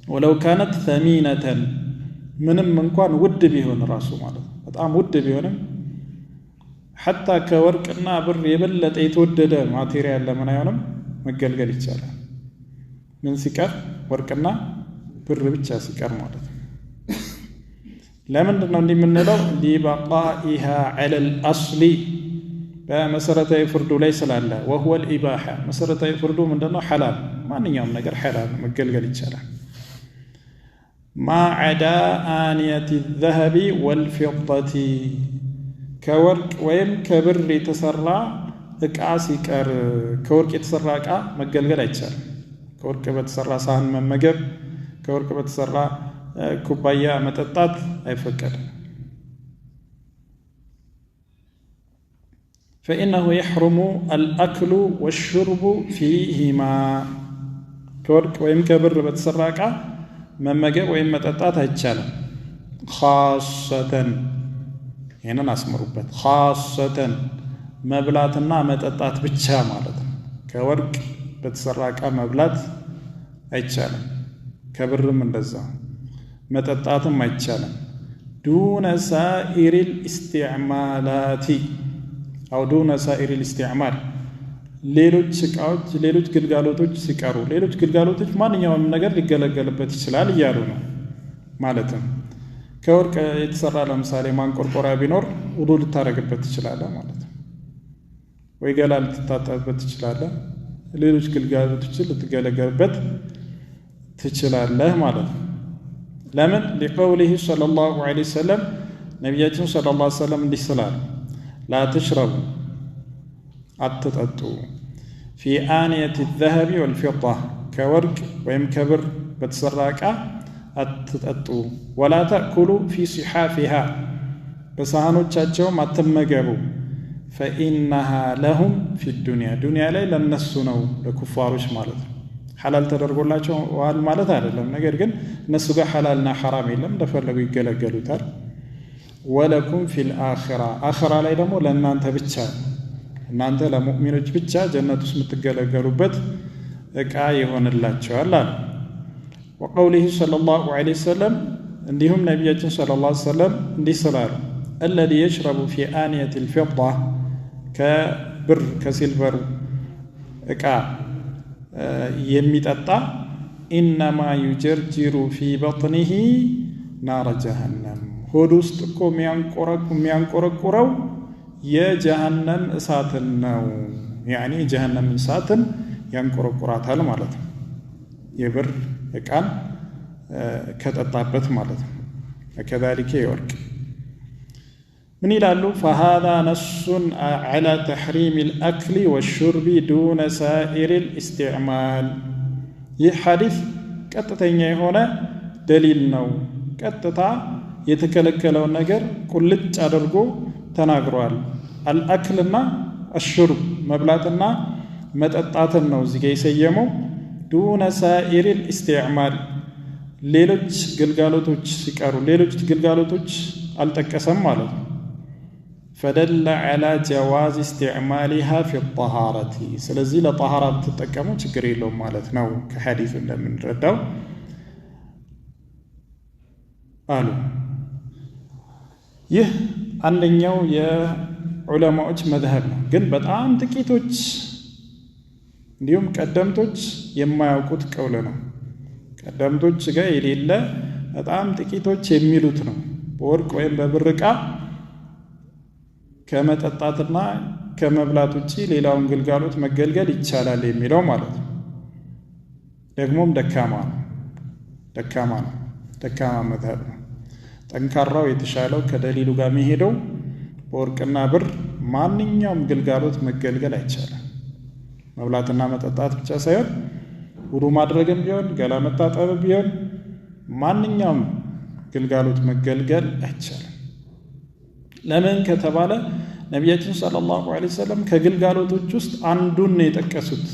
Speaker 1: ወለው ካነት ሰሚነተን ምንም እንኳን ውድ ቢሆን ራሱ ማለት ነው፣ በጣም ውድ ቢሆንም ሐታ ከወርቅና ብር የበለጠ የተወደደ ማቴሪያል ለምን አይሆንም መገልገል ይቻላል። ምን ሲቀር ወርቅና ብር ብቻ ሲቀር ማለት ነው። ለምንድን ነው እንዲህ የምንለው? ሊበቃኢሃ ዐለል አስሊ በመሰረታዊ ፍርዱ ላይ ስላለ ወሁወ ልኢባሓ መሰረታዊ ፍርዱ ምንድነው? ሐላል ማንኛውም ነገር ሐላል መገልገል ይቻላል። ማ ዐዳ አንየት ዘሀቢ ወልፊደቲ ከወርቅ ወይም ከብር የተሰራ እቃ ሲቀር ከወርቅ የተሰራ እቃ መገልገል አይቻልም። ከወርቅ በተሰራ ሳህን መመገብ፣ ከወርቅ በተሰራ ኩባያ መጠጣት አይፈቀድም። فإنه يحرم الأكل والشرب فيهما ከወርቅ ወይም ከብር በተሰራ እቃ መመገብ ወይም መጠጣት አይቻልም። ኻሰተን ይህንን አስምሩበት። ኻሰተን መብላትና መጠጣት ብቻ ማለት ነው። ከወርቅ በተሰራ እቃ መብላት አይቻልም፣ ከብርም እንደዛ መጠጣትም አይቻልም። ዱነ ሳኢሪል ኢስቲዕማላቲ አው ዱነ ሳኢሪል ኢስቲዕማል ሌሎች እቃዎች ሌሎች ግልጋሎቶች ሲቀሩ ሌሎች ግልጋሎቶች ማንኛውም ነገር ሊገለገልበት ይችላል እያሉ ነው። ማለትም ከወርቅ የተሰራ ለምሳሌ ማንቆርቆሪያ ቢኖር ውዱ ልታረግበት ትችላለህ ማለት ነው። ወይ ገላ ልትታጠብበት ትችላለህ፣ ሌሎች ግልጋሎቶችን ልትገለገልበት ትችላለህ ማለት ነው። ለምን? ሊቀውሊሂ ሰለላሁ ዐለይሂ ወሰለም ነቢያችን ሰለላሁ ዐለይሂ ወሰለም እንዲህ ስላሉ ላ ተሽረቡ አትጠጡ ፊ አንየት ዘሀቢ ወልፊዳ ከወርቅ ወይም ከብር በተሰራ እቃ አትጠጡ። ወላ ተእኩሉ ፊ ሲሓፊሃ በሳህኖቻቸውም አትመገቡ። ፈኢነሃ ለሁም ፊ ዱንያ ዱንያ ላይ ለነሱ ነው ለኩፋሮች ማለት ነው። ሐላል ተደርጎላቸዋል ማለት አይደለም፣ ነገር ግን እነሱ ጋር ሐላልና ሐራም የለም፣ እንደፈለጉ ይገለገሉታል። ወለኩም ፊል አኺራ አኺራ ላይ ደግሞ ለእናንተ ብቻ እናንተ ለሙእሚኖች ብቻ ጀነት ውስጥ የምትገለገሉበት እቃ ይሆንላቸዋል አለ። ወቀውሊሂ ሰለላሁ ዐለይሂ ወሰለም እንዲሁም ነቢያችን ሰለላሁ ዐለይሂ ወሰለም እንዲህ ስላሉ አለዚ የሽረቡ ፊ አንየት ልፊዳ ከብር ከሲልቨር እቃ የሚጠጣ ኢነማ ዩጀርጅሩ ፊ በጥኒሂ ናረ ጀሃነም ሆድ ውስጥ እኮ የሚያንቆረቁረው የጀሃነም እሳትን ነው። ያኒ የጀሃነም እሳትን ያንቆረቁራታል ማለት ነው። የብር እቃን ከጠጣበት ማለት ነው። ከዛሊከ የወርቅ ምን ይላሉ? ፈሃዛ ነሱን ዐላ ተሕሪም ልአክሊ ወሹርቢ ዱነ ሳኢር ልእስቲዕማል ይህ ሐዲስ ቀጥተኛ የሆነ ደሊል ነው። ቀጥታ የተከለከለውን ነገር ቁልጭ አድርጎ ተናግሯል። አልአክልና አሽሩብ መብላትና መጠጣትን ነው እዚህ ጋር የሰየመው። ዱነ ሳኢሪል ኢስቲዕማል ሌሎች ግልጋሎቶች ሲቀሩ ሌሎች ግልጋሎቶች አልጠቀሰም ማለት ነው። ፈደለ ዐላ ጀዋዝ ኢስቲዕማሊሃ ፊ ጠሃረቲ ስለዚህ ለጠሃራ ብትጠቀሙ ችግር የለውም ማለት ነው ከሐዲሱ እንደምንረዳው አሉ። ይህ አንደኛው የዑለማዎች መዝሀብ ነው። ግን በጣም ጥቂቶች እንዲሁም ቀደምቶች የማያውቁት ቀውል ነው። ቀደምቶች ጋር የሌለ በጣም ጥቂቶች የሚሉት ነው። በወርቅ ወይም በብር ዕቃ ከመጠጣትና ከመብላት ውጪ ሌላውን ግልጋሎት መገልገል ይቻላል የሚለው ማለት ነው። ደግሞም ደካማ መዝሀብ ነው። ጠንካራው የተሻለው ከደሊሉ ጋር የሚሄደው በወርቅና ብር ማንኛውም ግልጋሎት መገልገል አይቻልም። መብላትና መጠጣት ብቻ ሳይሆን ውዱ ማድረግም ቢሆን ገላ መታጠብም ቢሆን ማንኛውም ግልጋሎት መገልገል አይቻልም። ለምን ከተባለ ነቢያችን ሰለላሁ ዐለይሂ ወሰለም ከግልጋሎቶች ውስጥ አንዱን ነው የጠቀሱት፣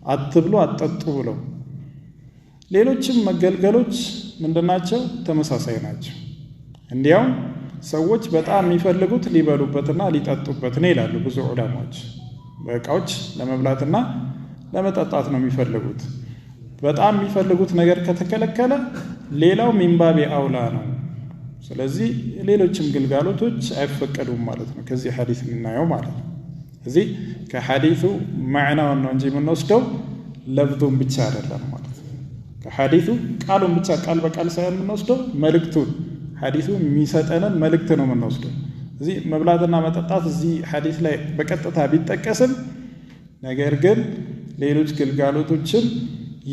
Speaker 1: አትብሉ አትጠጡ ብለው። ሌሎችም መገልገሎች ምንድናቸው? ተመሳሳይ ናቸው። እንዲያውም ሰዎች በጣም የሚፈልጉት ሊበሉበትና ሊጠጡበት ነው ይላሉ ብዙ ዑለማዎች። በእቃዎች ለመብላትና ለመጠጣት ነው የሚፈልጉት። በጣም የሚፈልጉት ነገር ከተከለከለ ሌላው ሚንባቢ አውላ ነው። ስለዚህ ሌሎችም ግልጋሎቶች አይፈቀዱም ማለት ነው ከዚህ ሐዲስ የምናየው ማለት ነው። እዚህ ከሐዲሱ ማዕናውን ነው እንጂ የምንወስደው ለፍዙን ብቻ አይደለም ማለት ነው። ከሐዲሱ ቃሉን ብቻ ቃል በቃል ሳይሆን የምንወስደው መልእክቱን ሐዲሱ የሚሰጠንን መልእክት ነው የምንወስደው። እዚህ መብላትና መጠጣት እዚህ ሐዲስ ላይ በቀጥታ ቢጠቀስም ነገር ግን ሌሎች ግልጋሎቶችን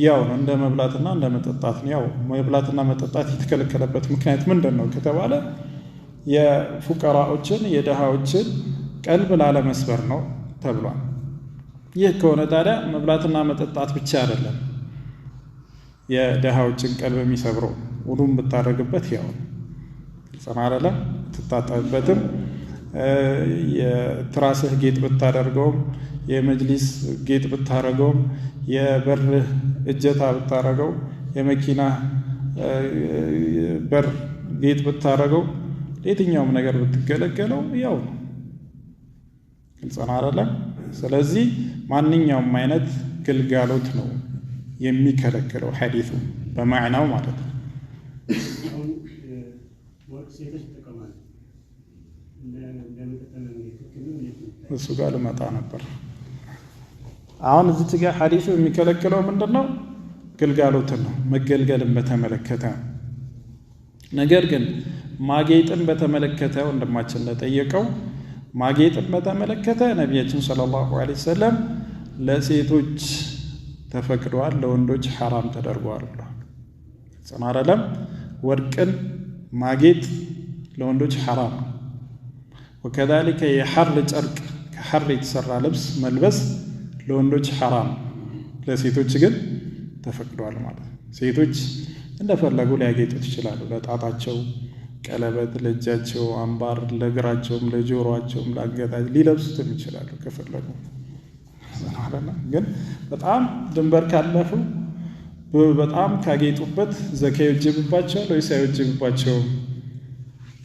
Speaker 1: ያው ነው እንደ መብላትና እንደ መጠጣት ነው። ያው መብላትና መጠጣት የተከለከለበት ምክንያት ምንድን ነው ከተባለ የፉቀራዎችን የደሃዎችን ቀልብ ላለመስበር ነው ተብሏል። ይህ ከሆነ ታዲያ መብላትና መጠጣት ብቻ አይደለም የደሃዎችን ቀልብ የሚሰብረው፣ ውዱም ብታደርግበት ያው ጽና አይደለም ትታጠብበትም፣ የትራስህ ጌጥ ብታደርገውም፣ የመጅሊስ ጌጥ ብታደርገውም፣ የበርህ እጀታ ብታደርገው፣ የመኪና በር ጌጥ ብታደርገው፣ የትኛውም ነገር ብትገለገለው ያው ነው። ግልጽ ነው አይደለም? ስለዚህ ማንኛውም አይነት ግልጋሎት ነው የሚከለክለው ሐዲሱ በማዕናው ማለት ነው። እሱ ጋር ልመጣ ነበር። አሁን እዚህ ጋር ሐዲሱ የሚከለክለው ምንድን ነው? ግልጋሎትን ነው፣ መገልገልን በተመለከተ። ነገር ግን ማጌጥን በተመለከተ ወንድማችን እንደጠየቀው ማጌጥን በተመለከተ ነቢያችን ሰለላሁ ዐለይሂ ወሰለም ለሴቶች ተፈቅዷል፣ ለወንዶች ሐራም ተደርጓል ብሏል። ጽና አይደለም? ወርቅን ማጌጥ ለወንዶች ሐራም ነው። ወከዛሊከ የሐር ጨርቅ ከሐር የተሰራ ልብስ መልበስ ለወንዶች ሐራም፣ ለሴቶች ግን ተፈቅዷል ማለት ነው። ሴቶች እንደፈለጉ ሊያጌጡት ይችላሉ። ለጣታቸው ቀለበት፣ ለእጃቸው አምባር፣ ለእግራቸውም፣ ለጆሮአቸውም፣ ለአንገታቸው ሊለብሱትም ይችላሉ ከፈለጉ። ግን በጣም ድንበር ካለፉ በጣም ካጌጡበት ዘካ ይወጅብባቸዋል ወይስ አይወጅብባቸውም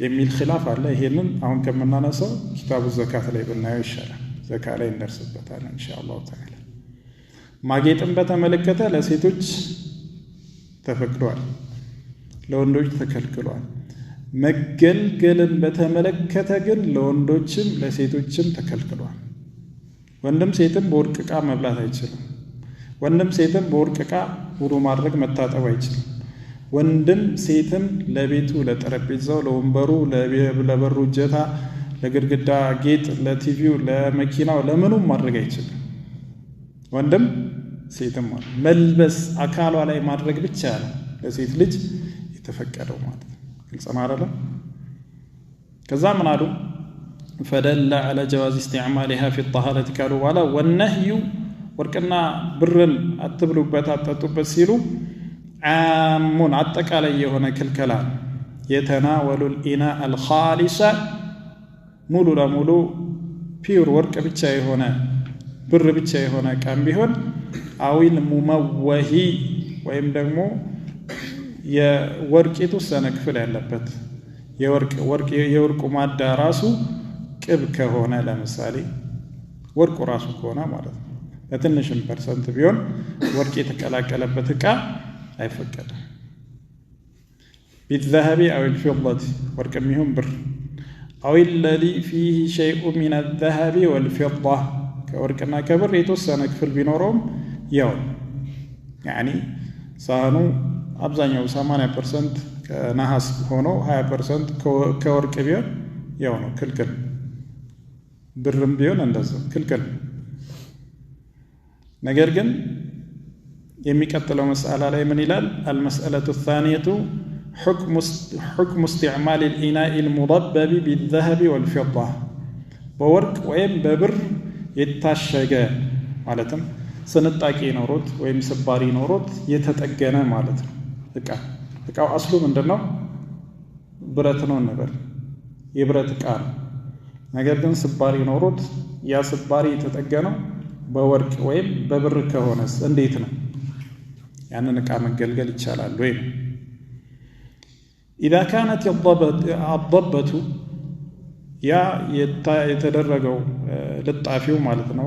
Speaker 1: የሚል ኺላፍ አለ። ይሄንን አሁን ከምናነሳው ኪታቡ ዘካት ላይ ብናየው ይሻላል። ዘካ ላይ እንደርስበታለን ኢንሻአላህ ተዓላ። ማጌጥን በተመለከተ ለሴቶች ተፈቅዷል፣ ለወንዶች ተከልክሏል። መገልገልን በተመለከተ ግን ለወንዶችም ለሴቶችም ተከልክሏል። ወንድም ሴትም በወርቅ ዕቃ መብላት አይችልም። ወንድም ሴትም በወርቅ ዕቃ ውዱ ማድረግ መታጠብ አይችልም። ወንድም ሴትም ለቤቱ ለጠረጴዛው፣ ለወንበሩ፣ ለበሩ እጀታ፣ ለግድግዳ ጌጥ፣ ለቲቪው፣ ለመኪናው፣ ለምኑም ማድረግ አይችልም። ወንድም ሴትም መልበስ አካሏ ላይ ማድረግ ብቻ ነው ለሴት ልጅ የተፈቀደው ማለት ነው። ግልጽ ነው አይደለም? ከዛ ምን አሉ? ፈደለ ዐላ ጀዋዝ ኢስቲዕማሊሃ ፊ ጠሃረቲ ካሉ በኋላ ወነህዩ ወርቅና ብርን አትብሉበት አትጠጡበት ሲሉ ዓሙን አጠቃላይ የሆነ ክልከላ የተናወሉ الإناء الخالص ሙሉ ለሙሉ ፒውር ወርቅ ብቻ የሆነ ብር ብቻ የሆነ ዕቃም ቢሆን አዊል ሙመወሂ ወይም ደግሞ የወርቅ የተወሰነ ክፍል ያለበት የወርቁ ማዳ ራሱ ቅብ ከሆነ ለምሳሌ ወርቁ ራሱ ከሆነ ማለት ነው በትንሽም ፐርሰንት ቢሆን ወርቅ የተቀላቀለበት ዕቃ አይፈቀድም بالذهب أو الفضة ወርቅም ይሁን ብር أو الذي فيه شيء من الذهب والفضة ከወርቅና ከብር የተወሰነ ክፍል ቢኖረውም ያው يعني ሳህኑ አብዛኛው 80% ከነሐስ ሆኖ 20% ከወርቅ ቢሆን ያው ነው ክልክል ብርም ቢሆን እንደዛው ክልክል ነገር ግን የሚቀጥለው መስአላ ላይ ምን ይላል المسألة الثانية حكم استعمال الإناء المضبب بالذهب والفضة በወርቅ ወይም በብር የታሸገ ማለትም ስንጣቂ ኖሮት ወይም ስባሪ ኖሮት የተጠገነ ማለት ነው ዕቃው አስሉ ምንድነው ብረት ነው ነበር የብረት ዕቃ ነው ነገር ግን ስባሪ ኖሮት ያ ስባሪ የተጠገነው በወርቅ ወይም በብር ከሆነስ እንዴት ነው ያንን ዕቃ መገልገል ይቻላል ወይ إذا كانت الضبة يا يتدرجوا للطافيو مالتنا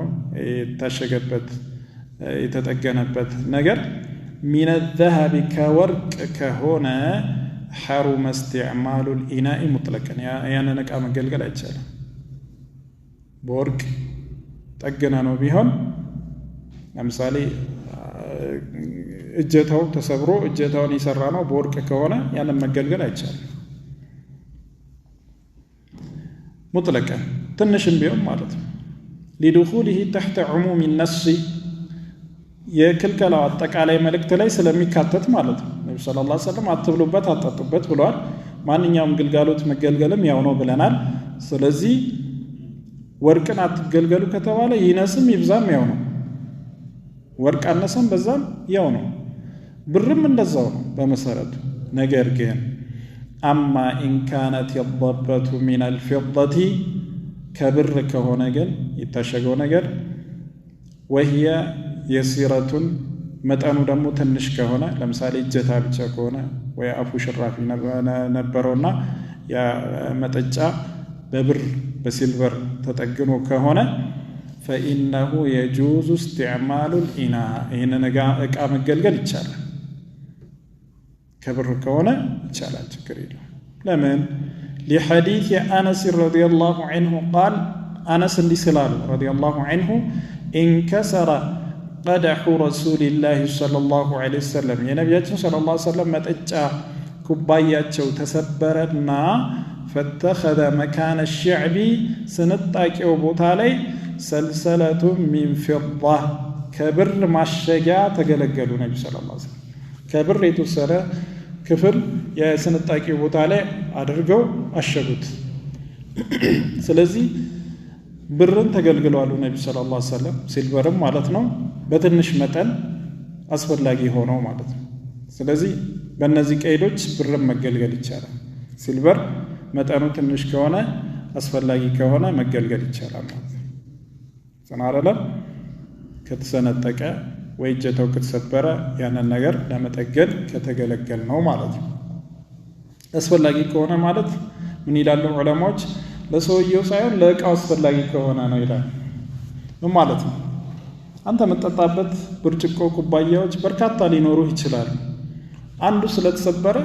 Speaker 1: يتشجبت يتتجنبت نجر من الذهب كورق كهنا حرم استعمال الإناء مطلقا يعني أنا كأم جلجل أجل بورق تجنا بهم مثالي እጀታው ተሰብሮ እጀታውን ይሰራነው በወርቅ ከሆነ ያንን መገልገል አይቻልም مطلقا ትንሽም ቢሆን ማለት ነው لدخوله تحت عموم النص የክልከላው አጠቃላይ መልእክት ላይ ስለሚካተት ማለት ነው ነብዩ ሰለላሁ ዐለይሂ ወሰለም አትብሉበት አትጠጡበት ብለዋል ማንኛውም ግልጋሎት መገልገልም ያው ነው ብለናል ስለዚህ ወርቅን አትገልገሉ ከተባለ ይነስም ይብዛም ያው ነው ወርቅ አነሰም በዛም ያው ነው ብርም እንደዛው ነው በመሰረቱ ነገር ግን اما ان كانت الضبة من الفضة كبر ከሆነ ግን የታሸገው ነገር وهي يسيرة መጠኑ ደግሞ ትንሽ ከሆነ ለምሳሌ እጀታ ብቻ ከሆነ ወይ አፉ ሽራፊ ነበረውና ያ መጠጫ በብር በሲልቨር ተጠግኖ ከሆነ فإنه يجوز استعمال الإناء هنا ዕቃ መገልገል ይቻላል كبر كونه ይቻላል ችግር የለም ለምን لحديث أنس رضي الله عنه قال أنس እንዲስላል رضي الله عنه انكسر قدح رسول الله صلى الله عليه وسلم የነብያችን صلى الله عليه وسلم መጠጫ ኩባያቸው ተሰበረና فاتخذ مكان الشعب ስንጣቂው ቦታ ላይ سلسلة من فضة كبر ማሸጊያ ተገለገሉ ነብዩ ሰለላሁ ዐለይሂ ወሰለም ከብር የተሰረ ክፍል የስንጣቂው ቦታ ላይ አድርገው አሸጉት ስለዚህ ብርን ተገልግለዋል ነብዩ ሰለላሁ ዐለይሂ ወሰለም ሲልቨርም ማለት ነው በትንሽ መጠን አስፈላጊ ሆኖ ማለት ነው ስለዚህ በእነዚህ ቀይዶች ብርን መገልገል ይቻላል ሲልቨር መጠኑ ትንሽ ከሆነ አስፈላጊ ከሆነ መገልገል ይቻላል ማለት ነው ሰናራለም ከተሰነጠቀ ወይ እጀታው ከተሰበረ ያንን ነገር ለመጠገን ከተገለገል ነው ማለት ነው አስፈላጊ ከሆነ ማለት ምን ይላሉ ዑለማዎች ለሰውየው ሳይሆን ለዕቃው አስፈላጊ ከሆነ ነው ይላል ምን ማለት ነው አንተ መጠጣበት ብርጭቆ ኩባያዎች በርካታ ሊኖሩ ይችላል አንዱ ስለተሰበረ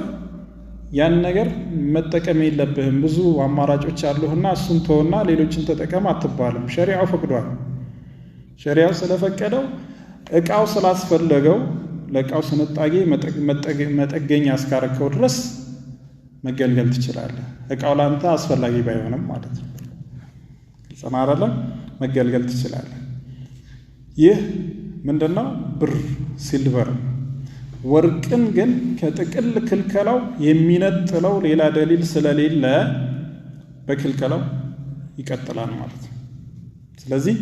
Speaker 1: ያን ነገር መጠቀም የለብህም ብዙ አማራጮች አሉና እሱን ተውና ሌሎችን ተጠቀም አትባልም ሸሪዓው ፈቅዷል ሸሪዓው ስለፈቀደው ዕቃው ስላስፈለገው ለዕቃው ስንጣጌ መጠገኛ አስካረከው ድረስ መገልገል ትችላለህ ዕቃው ላንተ አስፈላጊ ባይሆንም ማለት ነው ሰማራለ መገልገል ትችላለህ ይህ ምንድነው ብር ሲልቨር ወርቅን ግን ከጥቅል ክልከላው የሚነጥለው ሌላ ደሊል ስለሌለ በክልከላው ይቀጥላል ማለት ነው ስለዚህ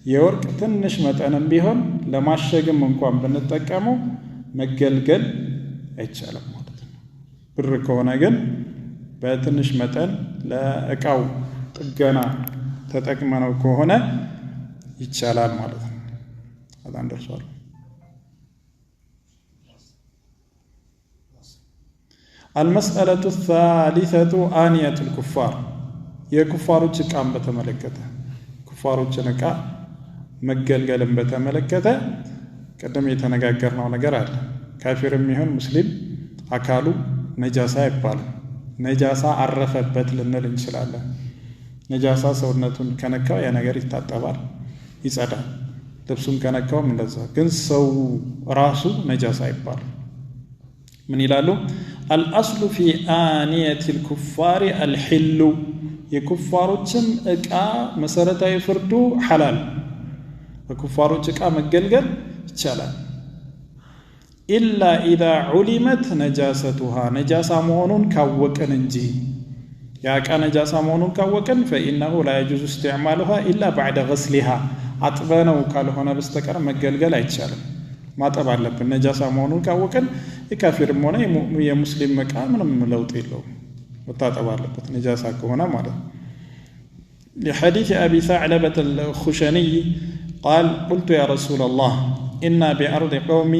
Speaker 1: የወርቅ ትንሽ መጠንም ቢሆን ለማሸግም እንኳን ብንጠቀመው መገልገል አይቻልም ማለት ነው። ብር ከሆነ ግን በትንሽ መጠን ለእቃው ጥገና ተጠቅመነው ከሆነ ይቻላል ማለት ነው። አዛን ደርሷል። المسألة الثالثة آنية الكفار የኩፋሮች ዕቃን በተመለከተ ኩፋሮችን ዕቃ መገልገልን በተመለከተ ቀደም የተነጋገርነው ነገር አለ። ካፊርም ይሁን ሙስሊም አካሉ ነጃሳ ይባላል። ነጃሳ አረፈበት ልንል እንችላለን። ነጃሳ ሰውነቱን ከነካው ያ ነገር ይታጠባል፣ ይጸዳል። ልብሱን ከነካውም እንደዛ። ግን ሰው ራሱ ነጃሳ ይባላል። ምን ይላሉ? الأصل في آنية الكفار الحل የኩፋሮችም ዕቃ መሰረታዊ ፍርዱ ሐላል። በኩፋሮች ዕቃ መገልገል ይቻላል። ኢላ ኢዛ ዑሊመት ነጃሰቱሃ ነጃሳ መሆኑን ካወቅን እንጂ ያ ዕቃ ነጃሳ መሆኑን ካወቅን ፈኢነሁ ላ የጁዙ ኢስቲዕማሉሃ ኢላ ባዕደ ገስሊሃ አጥበነው ካልሆነ በስተቀር መገልገል አይቻልም። ማጠብ አለብን። ነጃሳ መሆኑን ካወቅን የካፊርም ሆነ የሙስሊም ዕቃ ምንም ለውጥ የለውም፣ መታጠብ አለበት ነጃሳ ከሆነ ማለት ነው። لحديث أبي ثعلبة الخشني قال قلت يا رسول الله إنا بأرض قوم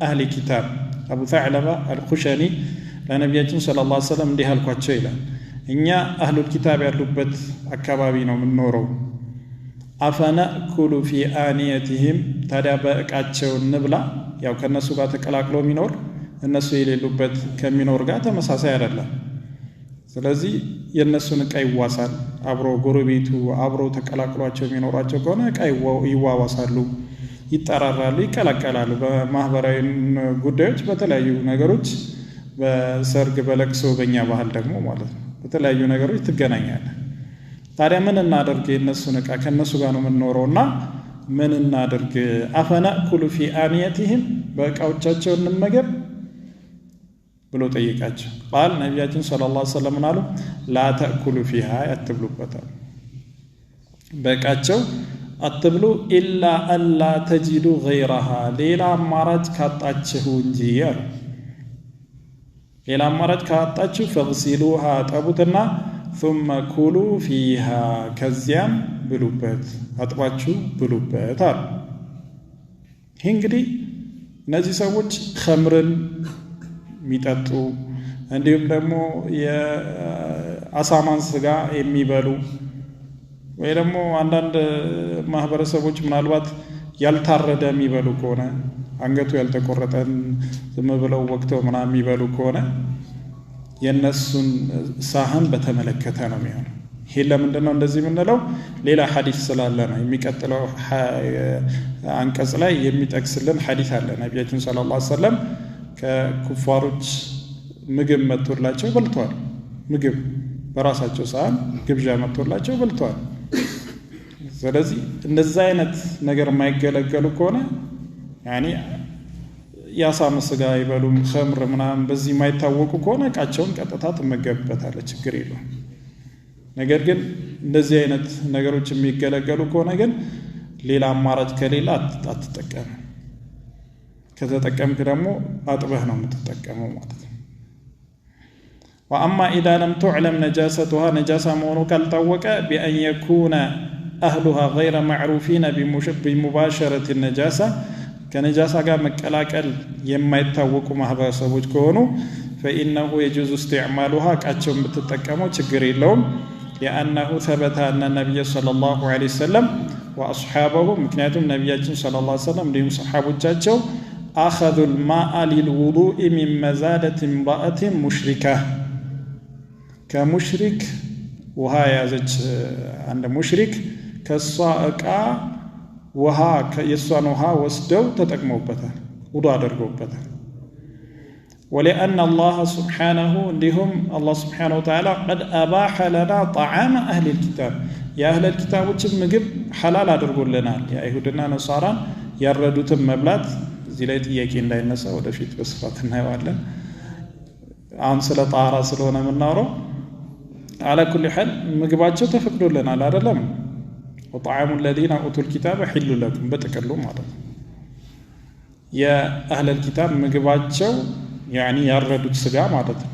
Speaker 1: أهل كتاب أبو ثعلبة الخشني لنبينا صلى الله عليه وسلم ديها الكوتشيلا إنيا أهل الكتاب يرلبت أكبابين من نورو أفنأكل في آنيتهم تدابك أتشو النبلة يو كان نسوغا تكلاكلو منور النسو يللبت كمنور غاتا مساسا الله ስለዚህ የነሱን ዕቃ ይዋሳል። አብሮ ጎረቤቱ አብሮ ተቀላቅሏቸው የሚኖራቸው ከሆነ ዕቃ ይዋዋሳሉ፣ ይጠራራሉ፣ ይቀላቀላሉ። በማህበራዊ ጉዳዮች በተለያዩ ነገሮች በሰርግ በለቅሶ በእኛ ባህል ደግሞ ማለት ነው በተለያዩ ነገሮች ትገናኛለህ። ታዲያ ምን እናደርግ? የነሱን ዕቃ ከነሱ ጋር ነው የምንኖረውና ምን እናደርግ? አፈናኩሉ ፊ አንያቲሂም በዕቃዎቻቸው እንመገብ ብሎ ጠይቃቸው። ቃል ነቢያችን ሰለላሁ ዐለይሂ ወሰለም አሉ ላ ተእኩሉ ፊሃ አትብሉበታል፣ በዕቃቸው አትብሉ ኢላ አላ ተጂዱ ገይረሃ ሌላ አማራጭ ካጣችሁ እንጂ አሉ። ሌላ አማራጭ ካጣችሁ ፈግሲሉሃ ጠቡትና ثم ኩሉ ፊሃ ከዚያም ብሉበት፣ አጥባችሁ ብሉበት አሉ። ይህ እንግዲህ እነዚህ ሰዎች ኸምርን የሚጠጡ እንዲሁም ደግሞ የአሳማን ስጋ የሚበሉ ወይ ደግሞ አንዳንድ ማህበረሰቦች ምናልባት ያልታረደ የሚበሉ ከሆነ አንገቱ ያልተቆረጠን ዝም ብለው ወቅተው ምናምን የሚበሉ ከሆነ የነሱን ሳህን በተመለከተ ነው የሚሆነው። ይሄ ለምንድን ነው እንደዚህ የምንለው? ሌላ ሐዲስ ስላለ ነው። የሚቀጥለው አንቀጽ ላይ የሚጠቅስልን ሐዲስ አለ። ነቢያችን ሰለላሁ ዐለይሂ ወሰለም ከኩፋሮች ምግብ መጥቶላቸው በልተዋል። ምግብ በራሳቸው ሳህን ግብዣ መጥቶላቸው በልተዋል። ስለዚህ እንደዛ አይነት ነገር የማይገለገሉ ከሆነ ያኒ ያሳማ ስጋ ይበሉም ኸምር ምናምን በዚህ የማይታወቁ ከሆነ ዕቃቸውን ቀጥታ ትመገብበታለህ፣ ችግር የለውም። ነገር ግን እንደዚህ አይነት ነገሮች የሚገለገሉ ከሆነ ግን ሌላ አማራጭ ከሌላ አትጠቀም። ከተጠቀምክ ደግሞ አጥበህ ነው የምትጠቀመው ማለት ነው። ወአማ ኢዛ ለም ቱዕለም ነጃሰቱሃ ነጃሳ መሆኑ ካልታወቀ ቢአን የኩነ አህሉሃ ገይረ መዕሩፊነ ቢሙባሸረት ነጃሳ ከነጃሳ ጋር መቀላቀል የማይታወቁ ማህበረሰቦች ከሆኑ ፈኢነሁ የጁዙ ኢስቲዕማሉሃ ዕቃቸውን ብትጠቀመው ችግር የለውም። ሊአነሁ ሰበተ አነ ነቢይ ሰለላሁ ዐለይሂ ወሰለም ወአስሓበሁ ምክንያቱም ነቢያችን ሰለላሁ ዐለይሂ ወሰለም እንዲሁም ሰሓቦቻቸው أخذوا الماء للوضوء من مزادة امرأة مشركة كمشرك وها يازج عند مشرك كالصائقة وها يسوانها وسدو تتقموبتا وضع درقوبتا ولأن الله سبحانه لهم الله سبحانه وتعالى قد أباح لنا طعام أهل الكتاب يا أهل الكتاب وتمجب حلال درقوا لنا يا يهودنا نصارى يردوا مبلات እዚህ ላይ ጥያቄ እንዳይነሳ ወደፊት በስፋት እናየዋለን። አሁን ስለ ጣራ ስለሆነ የምናወራው አላ ኩሊ ሐል ምግባቸው ተፈቅዶልናል አይደለም? ወጣዓሙ الذين اوتوا الكتاب حل لكم በጥቅሉ ማለት ነው። የአህለል ኪታብ ምግባቸው ያኒ ያረዱት ስጋ ማለት ነው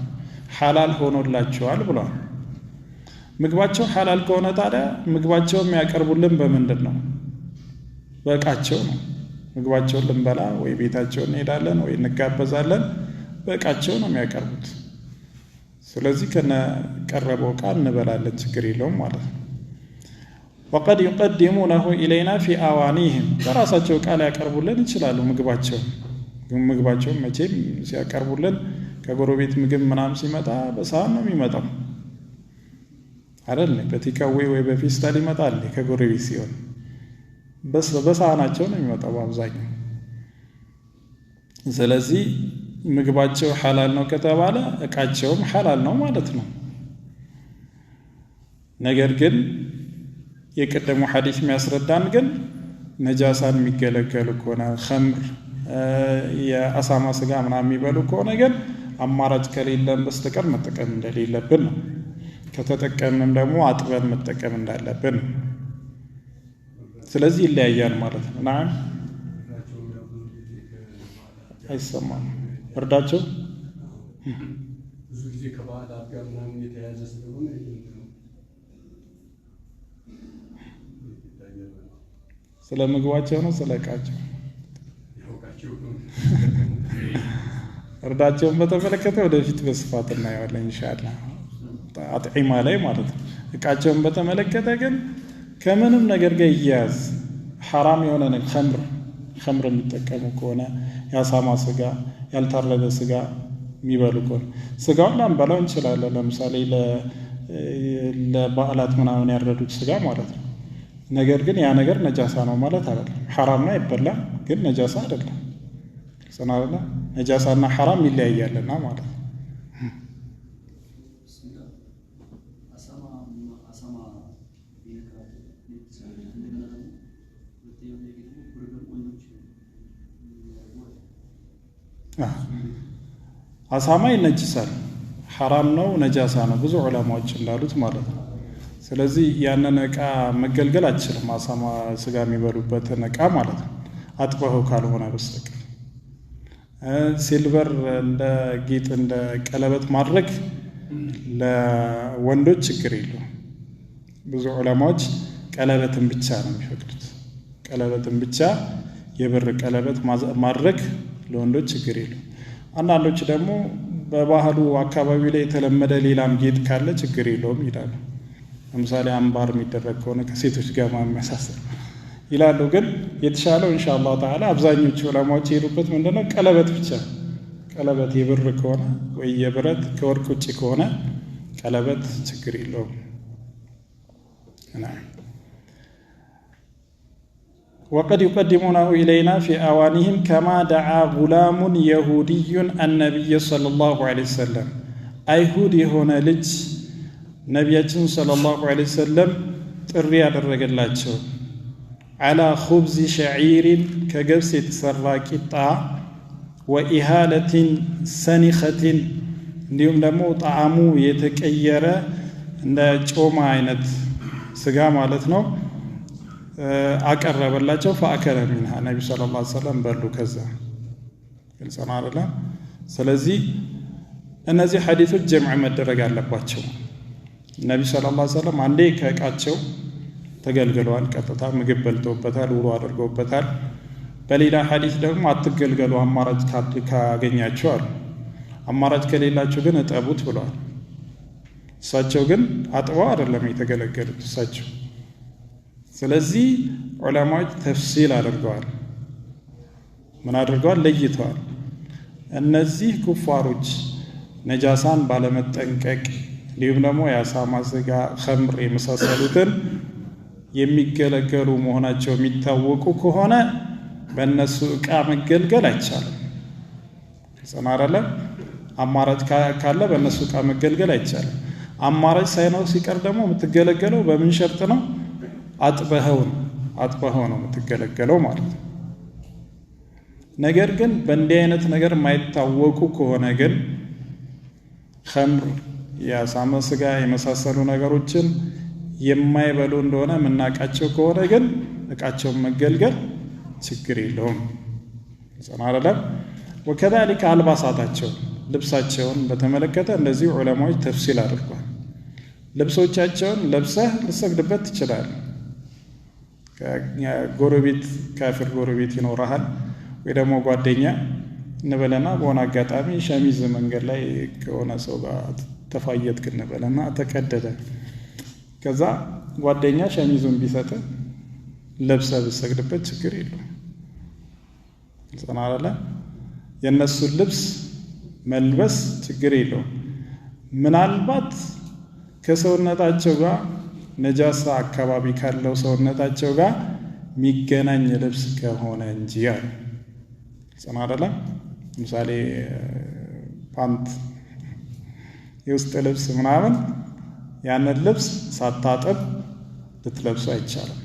Speaker 1: ሐላል ሆኖላቸዋል ብሏል። ምግባቸው ሐላል ከሆነ ታዲያ ምግባቸው የሚያቀርቡልን በምንድን ነው? በእቃቸው ነው። ምግባቸውን ልንበላ ወይ ቤታቸው እንሄዳለን ወይ እንጋበዛለን፣ በእቃቸው ነው የሚያቀርቡት። ስለዚህ ከነቀረበው ዕቃ እንበላለን፣ ችግር የለውም ማለት ነው። وقد يقدمونه إلينا في آوانيهم በራሳቸው ዕቃ ሊያቀርቡልን ይችላሉ። ምግባቸው መቼም ሲያቀርቡልን ከጎረቤት ምግብ ምናምን ሲመጣ በሳህን ነው የሚመጣው አይደል? በቲካዌ ወይ በፌስታል ይመጣል። ከጎረቤት ሲሆን በሳህናቸው ነው የሚመጣው በአብዛኛው። ስለዚህ ምግባቸው ሐላል ነው ከተባለ ዕቃቸውም ሐላል ነው ማለት ነው። ነገር ግን የቀደሙ ሐዲስ የሚያስረዳን ግን ነጃሳን የሚገለገሉ ከሆነ ኸምር፣ የአሳማ ስጋ ምናምን የሚበሉ ከሆነ ግን አማራጭ ከሌለን በስተቀር መጠቀም እንደሌለብን ነው። ከተጠቀምንም ደግሞ አጥበን መጠቀም እንዳለብን ነው። ስለዚህ ይለያያል ማለት ነው። ናም አይሰማም እርዳቸው ብዙ ጊዜ ከባህላት ጋር ምናምን የተያያዘ ስለሆነ ስለ ምግባቸው ነው ስለ ዕቃቸው እርዳቸውን በተመለከተ ወደፊት በስፋት እናየዋለን ኢንሻአላህ አጥዒማ ላይ ማለት ነው። ዕቃቸውን በተመለከተ ግን ከምንም ነገር ጋር ይያዝ ሐራም የሆነ ነገር ኸምር የሚጠቀሙ ከሆነ የአሳማ ስጋ፣ ያልታረደ ስጋ የሚበሉ ከሆነ ስጋውን ላንበላው እንችላለን። ለምሳሌ ለበዓላት ምናምን ያረዱት ስጋ ማለት ነው። ነገር ግን ያ ነገር ነጃሳ ነው ማለት አይደለም። ሐራም ነው አይበላም፣ ግን ነጃሳ አይደለም። ሰናልና ነጃሳና ሐራም ይለያያልና ማለት ነው። አሳማ ይነጅሳል፣ ሐራም ነው፣ ነጃሳ ነው ብዙ ዑለማዎች እንዳሉት ማለት ነው። ስለዚህ ያንን ዕቃ መገልገል አትችልም። አሳማ ስጋ የሚበሉበትን ዕቃ ማለት ነው አጥበኸው ካልሆነ በስተቀር። ሲልቨር እንደ ጌጥ እንደ ቀለበት ማድረግ ለወንዶች ችግር የለውም። ብዙ ዑለማዎች ቀለበትን ብቻ ነው የሚፈቅዱት። ቀለበትን ብቻ የብር ቀለበት ማድረግ ለወንዶች ችግር የለውም። አንዳንዶች ደግሞ በባህሉ አካባቢ ላይ የተለመደ ሌላም ጌጥ ካለ ችግር የለውም ይላሉ። ለምሳሌ አምባር የሚደረግ ከሆነ ከሴቶች ጋር ማመሳሰል ይላሉ። ግን የተሻለው ኢንሻአላህ ተዓላ አብዛኞቹ ዑለማዎች የሄዱበት ምንድነው ቀለበት ብቻ። ቀለበት የብር ከሆነ ወይ የብረት ከወርቅ ውጭ ከሆነ ቀለበት ችግር የለውም። وقد يقدمونه إلينا في أوانهم كما دعا غلام يهودي النبي صلى الله عليه وسلم أيهود هنا لج نبينا صلى الله عليه وسلم تري على الله على خبز شعير كجبس تسرق الطاع وإهالة سنخة اليوم دمو طعامو يتكير عند جوم عينت سجام علتنا أقرب الله جو فأكل منها النبي صلى الله عليه وسلم بلو كذا إنسان على الله سلزي النزي حديث الجمع مدرج على باتشو النبي صلى الله عليه وسلم عندي كأتشو تقلقلوان كتتا مقبلتو بتال وروار رجو بتال بليلا حديث دم ما تقلقلو أمارج كأغنياتشو أمارج كليلاتشو جن تأبوت بلوان ساتشو جن أتوار لم يتقلقلو ساتشو ስለዚህ ዑለማዎች ተፍሲል አድርገዋል። ምን አድርገዋል? ለይተዋል። እነዚህ ኩፋሮች ነጃሳን ባለመጠንቀቅ እንዲሁም ደግሞ የአሳማ ስጋ፣ ኸምር የመሳሰሉትን የሚገለገሉ መሆናቸው የሚታወቁ ከሆነ በእነሱ ዕቃ መገልገል አይቻልም። ሰናራለ አማራጭ ካለ በእነሱ ዕቃ መገልገል አይቻልም። አማራጭ ሳይኖር ሲቀር ደግሞ የምትገለገለው በምን ሸርጥ ነው? አጥበኸው ነው የምትገለገለው ማለት ነው። ነገር ግን በእንዲህ አይነት ነገር የማይታወቁ ከሆነ ግን ኸምር፣ የአሳማ ስጋ የመሳሰሉ ነገሮችን የማይበሉ እንደሆነ የምናውቃቸው ከሆነ ግን እቃቸውን መገልገል ችግር የለውም። አይደለም። ወከዛሊከ አልባሳታቸው ልብሳቸውን በተመለከተ እንደዚሁ ዑለማዎች ተፍሲል አድርጓል። ልብሶቻቸውን ለብሰህ ልሰግድበት ትችላለህ። ጎረቤት ካፊር ጎረቤት ይኖርሃል ወይ ደግሞ ጓደኛ እንበለና በሆነ አጋጣሚ ሸሚዝ መንገድ ላይ ከሆነ ሰው ጋር ተፋየትክ እንበለና ተቀደደ። ከዛ ጓደኛ ሸሚዙን ቢሰጥ ለብሰህ ብትሰግድበት ችግር የለውም። ጽናራለ የነሱን ልብስ መልበስ ችግር የለውም። ምናልባት ከሰውነታቸው ጋር ነጃሳ አካባቢ ካለው ሰውነታቸው ጋር የሚገናኝ ልብስ ከሆነ እንጂ አለ። ጽናራለ ምሳሌ ፓንት የውስጥ ልብስ ምናምን ያንን ልብስ ሳታጠብ ልትለብሱ አይቻልም።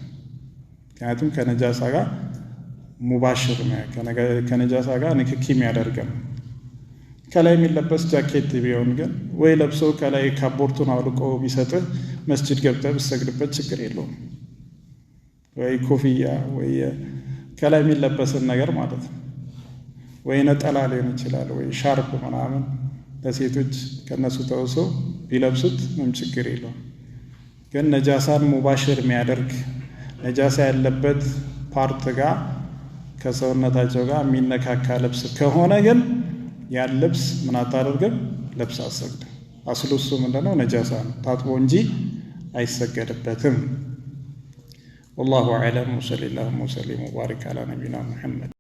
Speaker 1: ምክንያቱም ከነጃሳ ጋር ሙባሽር ነው፣ ከነጃሳ ጋር ንክኪ የሚያደርገን። ከላይ የሚለበስ ጃኬት ቢሆን ግን ወይ ለብሶ ከላይ ካቦርቱን አውልቆ ቢሰጥህ መስጂድ ገብተህ ብትሰግድበት ችግር የለውም። ወይ ኮፍያ ወይ ከላይ የሚለበስን ነገር ማለት ነው። ወይ ነጠላ ሊሆን ይችላል፣ ወይ ሻርፕ ምናምን ለሴቶች ከነሱ ተውሶ ቢለብሱት ምንም ችግር የለውም። ግን ነጃሳን ሙባሽር የሚያደርግ ነጃሳ ያለበት ፓርት ጋር ከሰውነታቸው ጋር የሚነካካ ልብስ ከሆነ ግን ያን ልብስ ምን አታደርግም? ለብስ አትሰግድም። አስሉ እሱ ምንድነው? ነጃሳ ነው፣ ታጥቦ እንጂ አይሰገድበትም። ወላሁ አዕለም። ወሰለላሁ ወሰለም ወባሪክ አላ ነቢና ሙሐመድ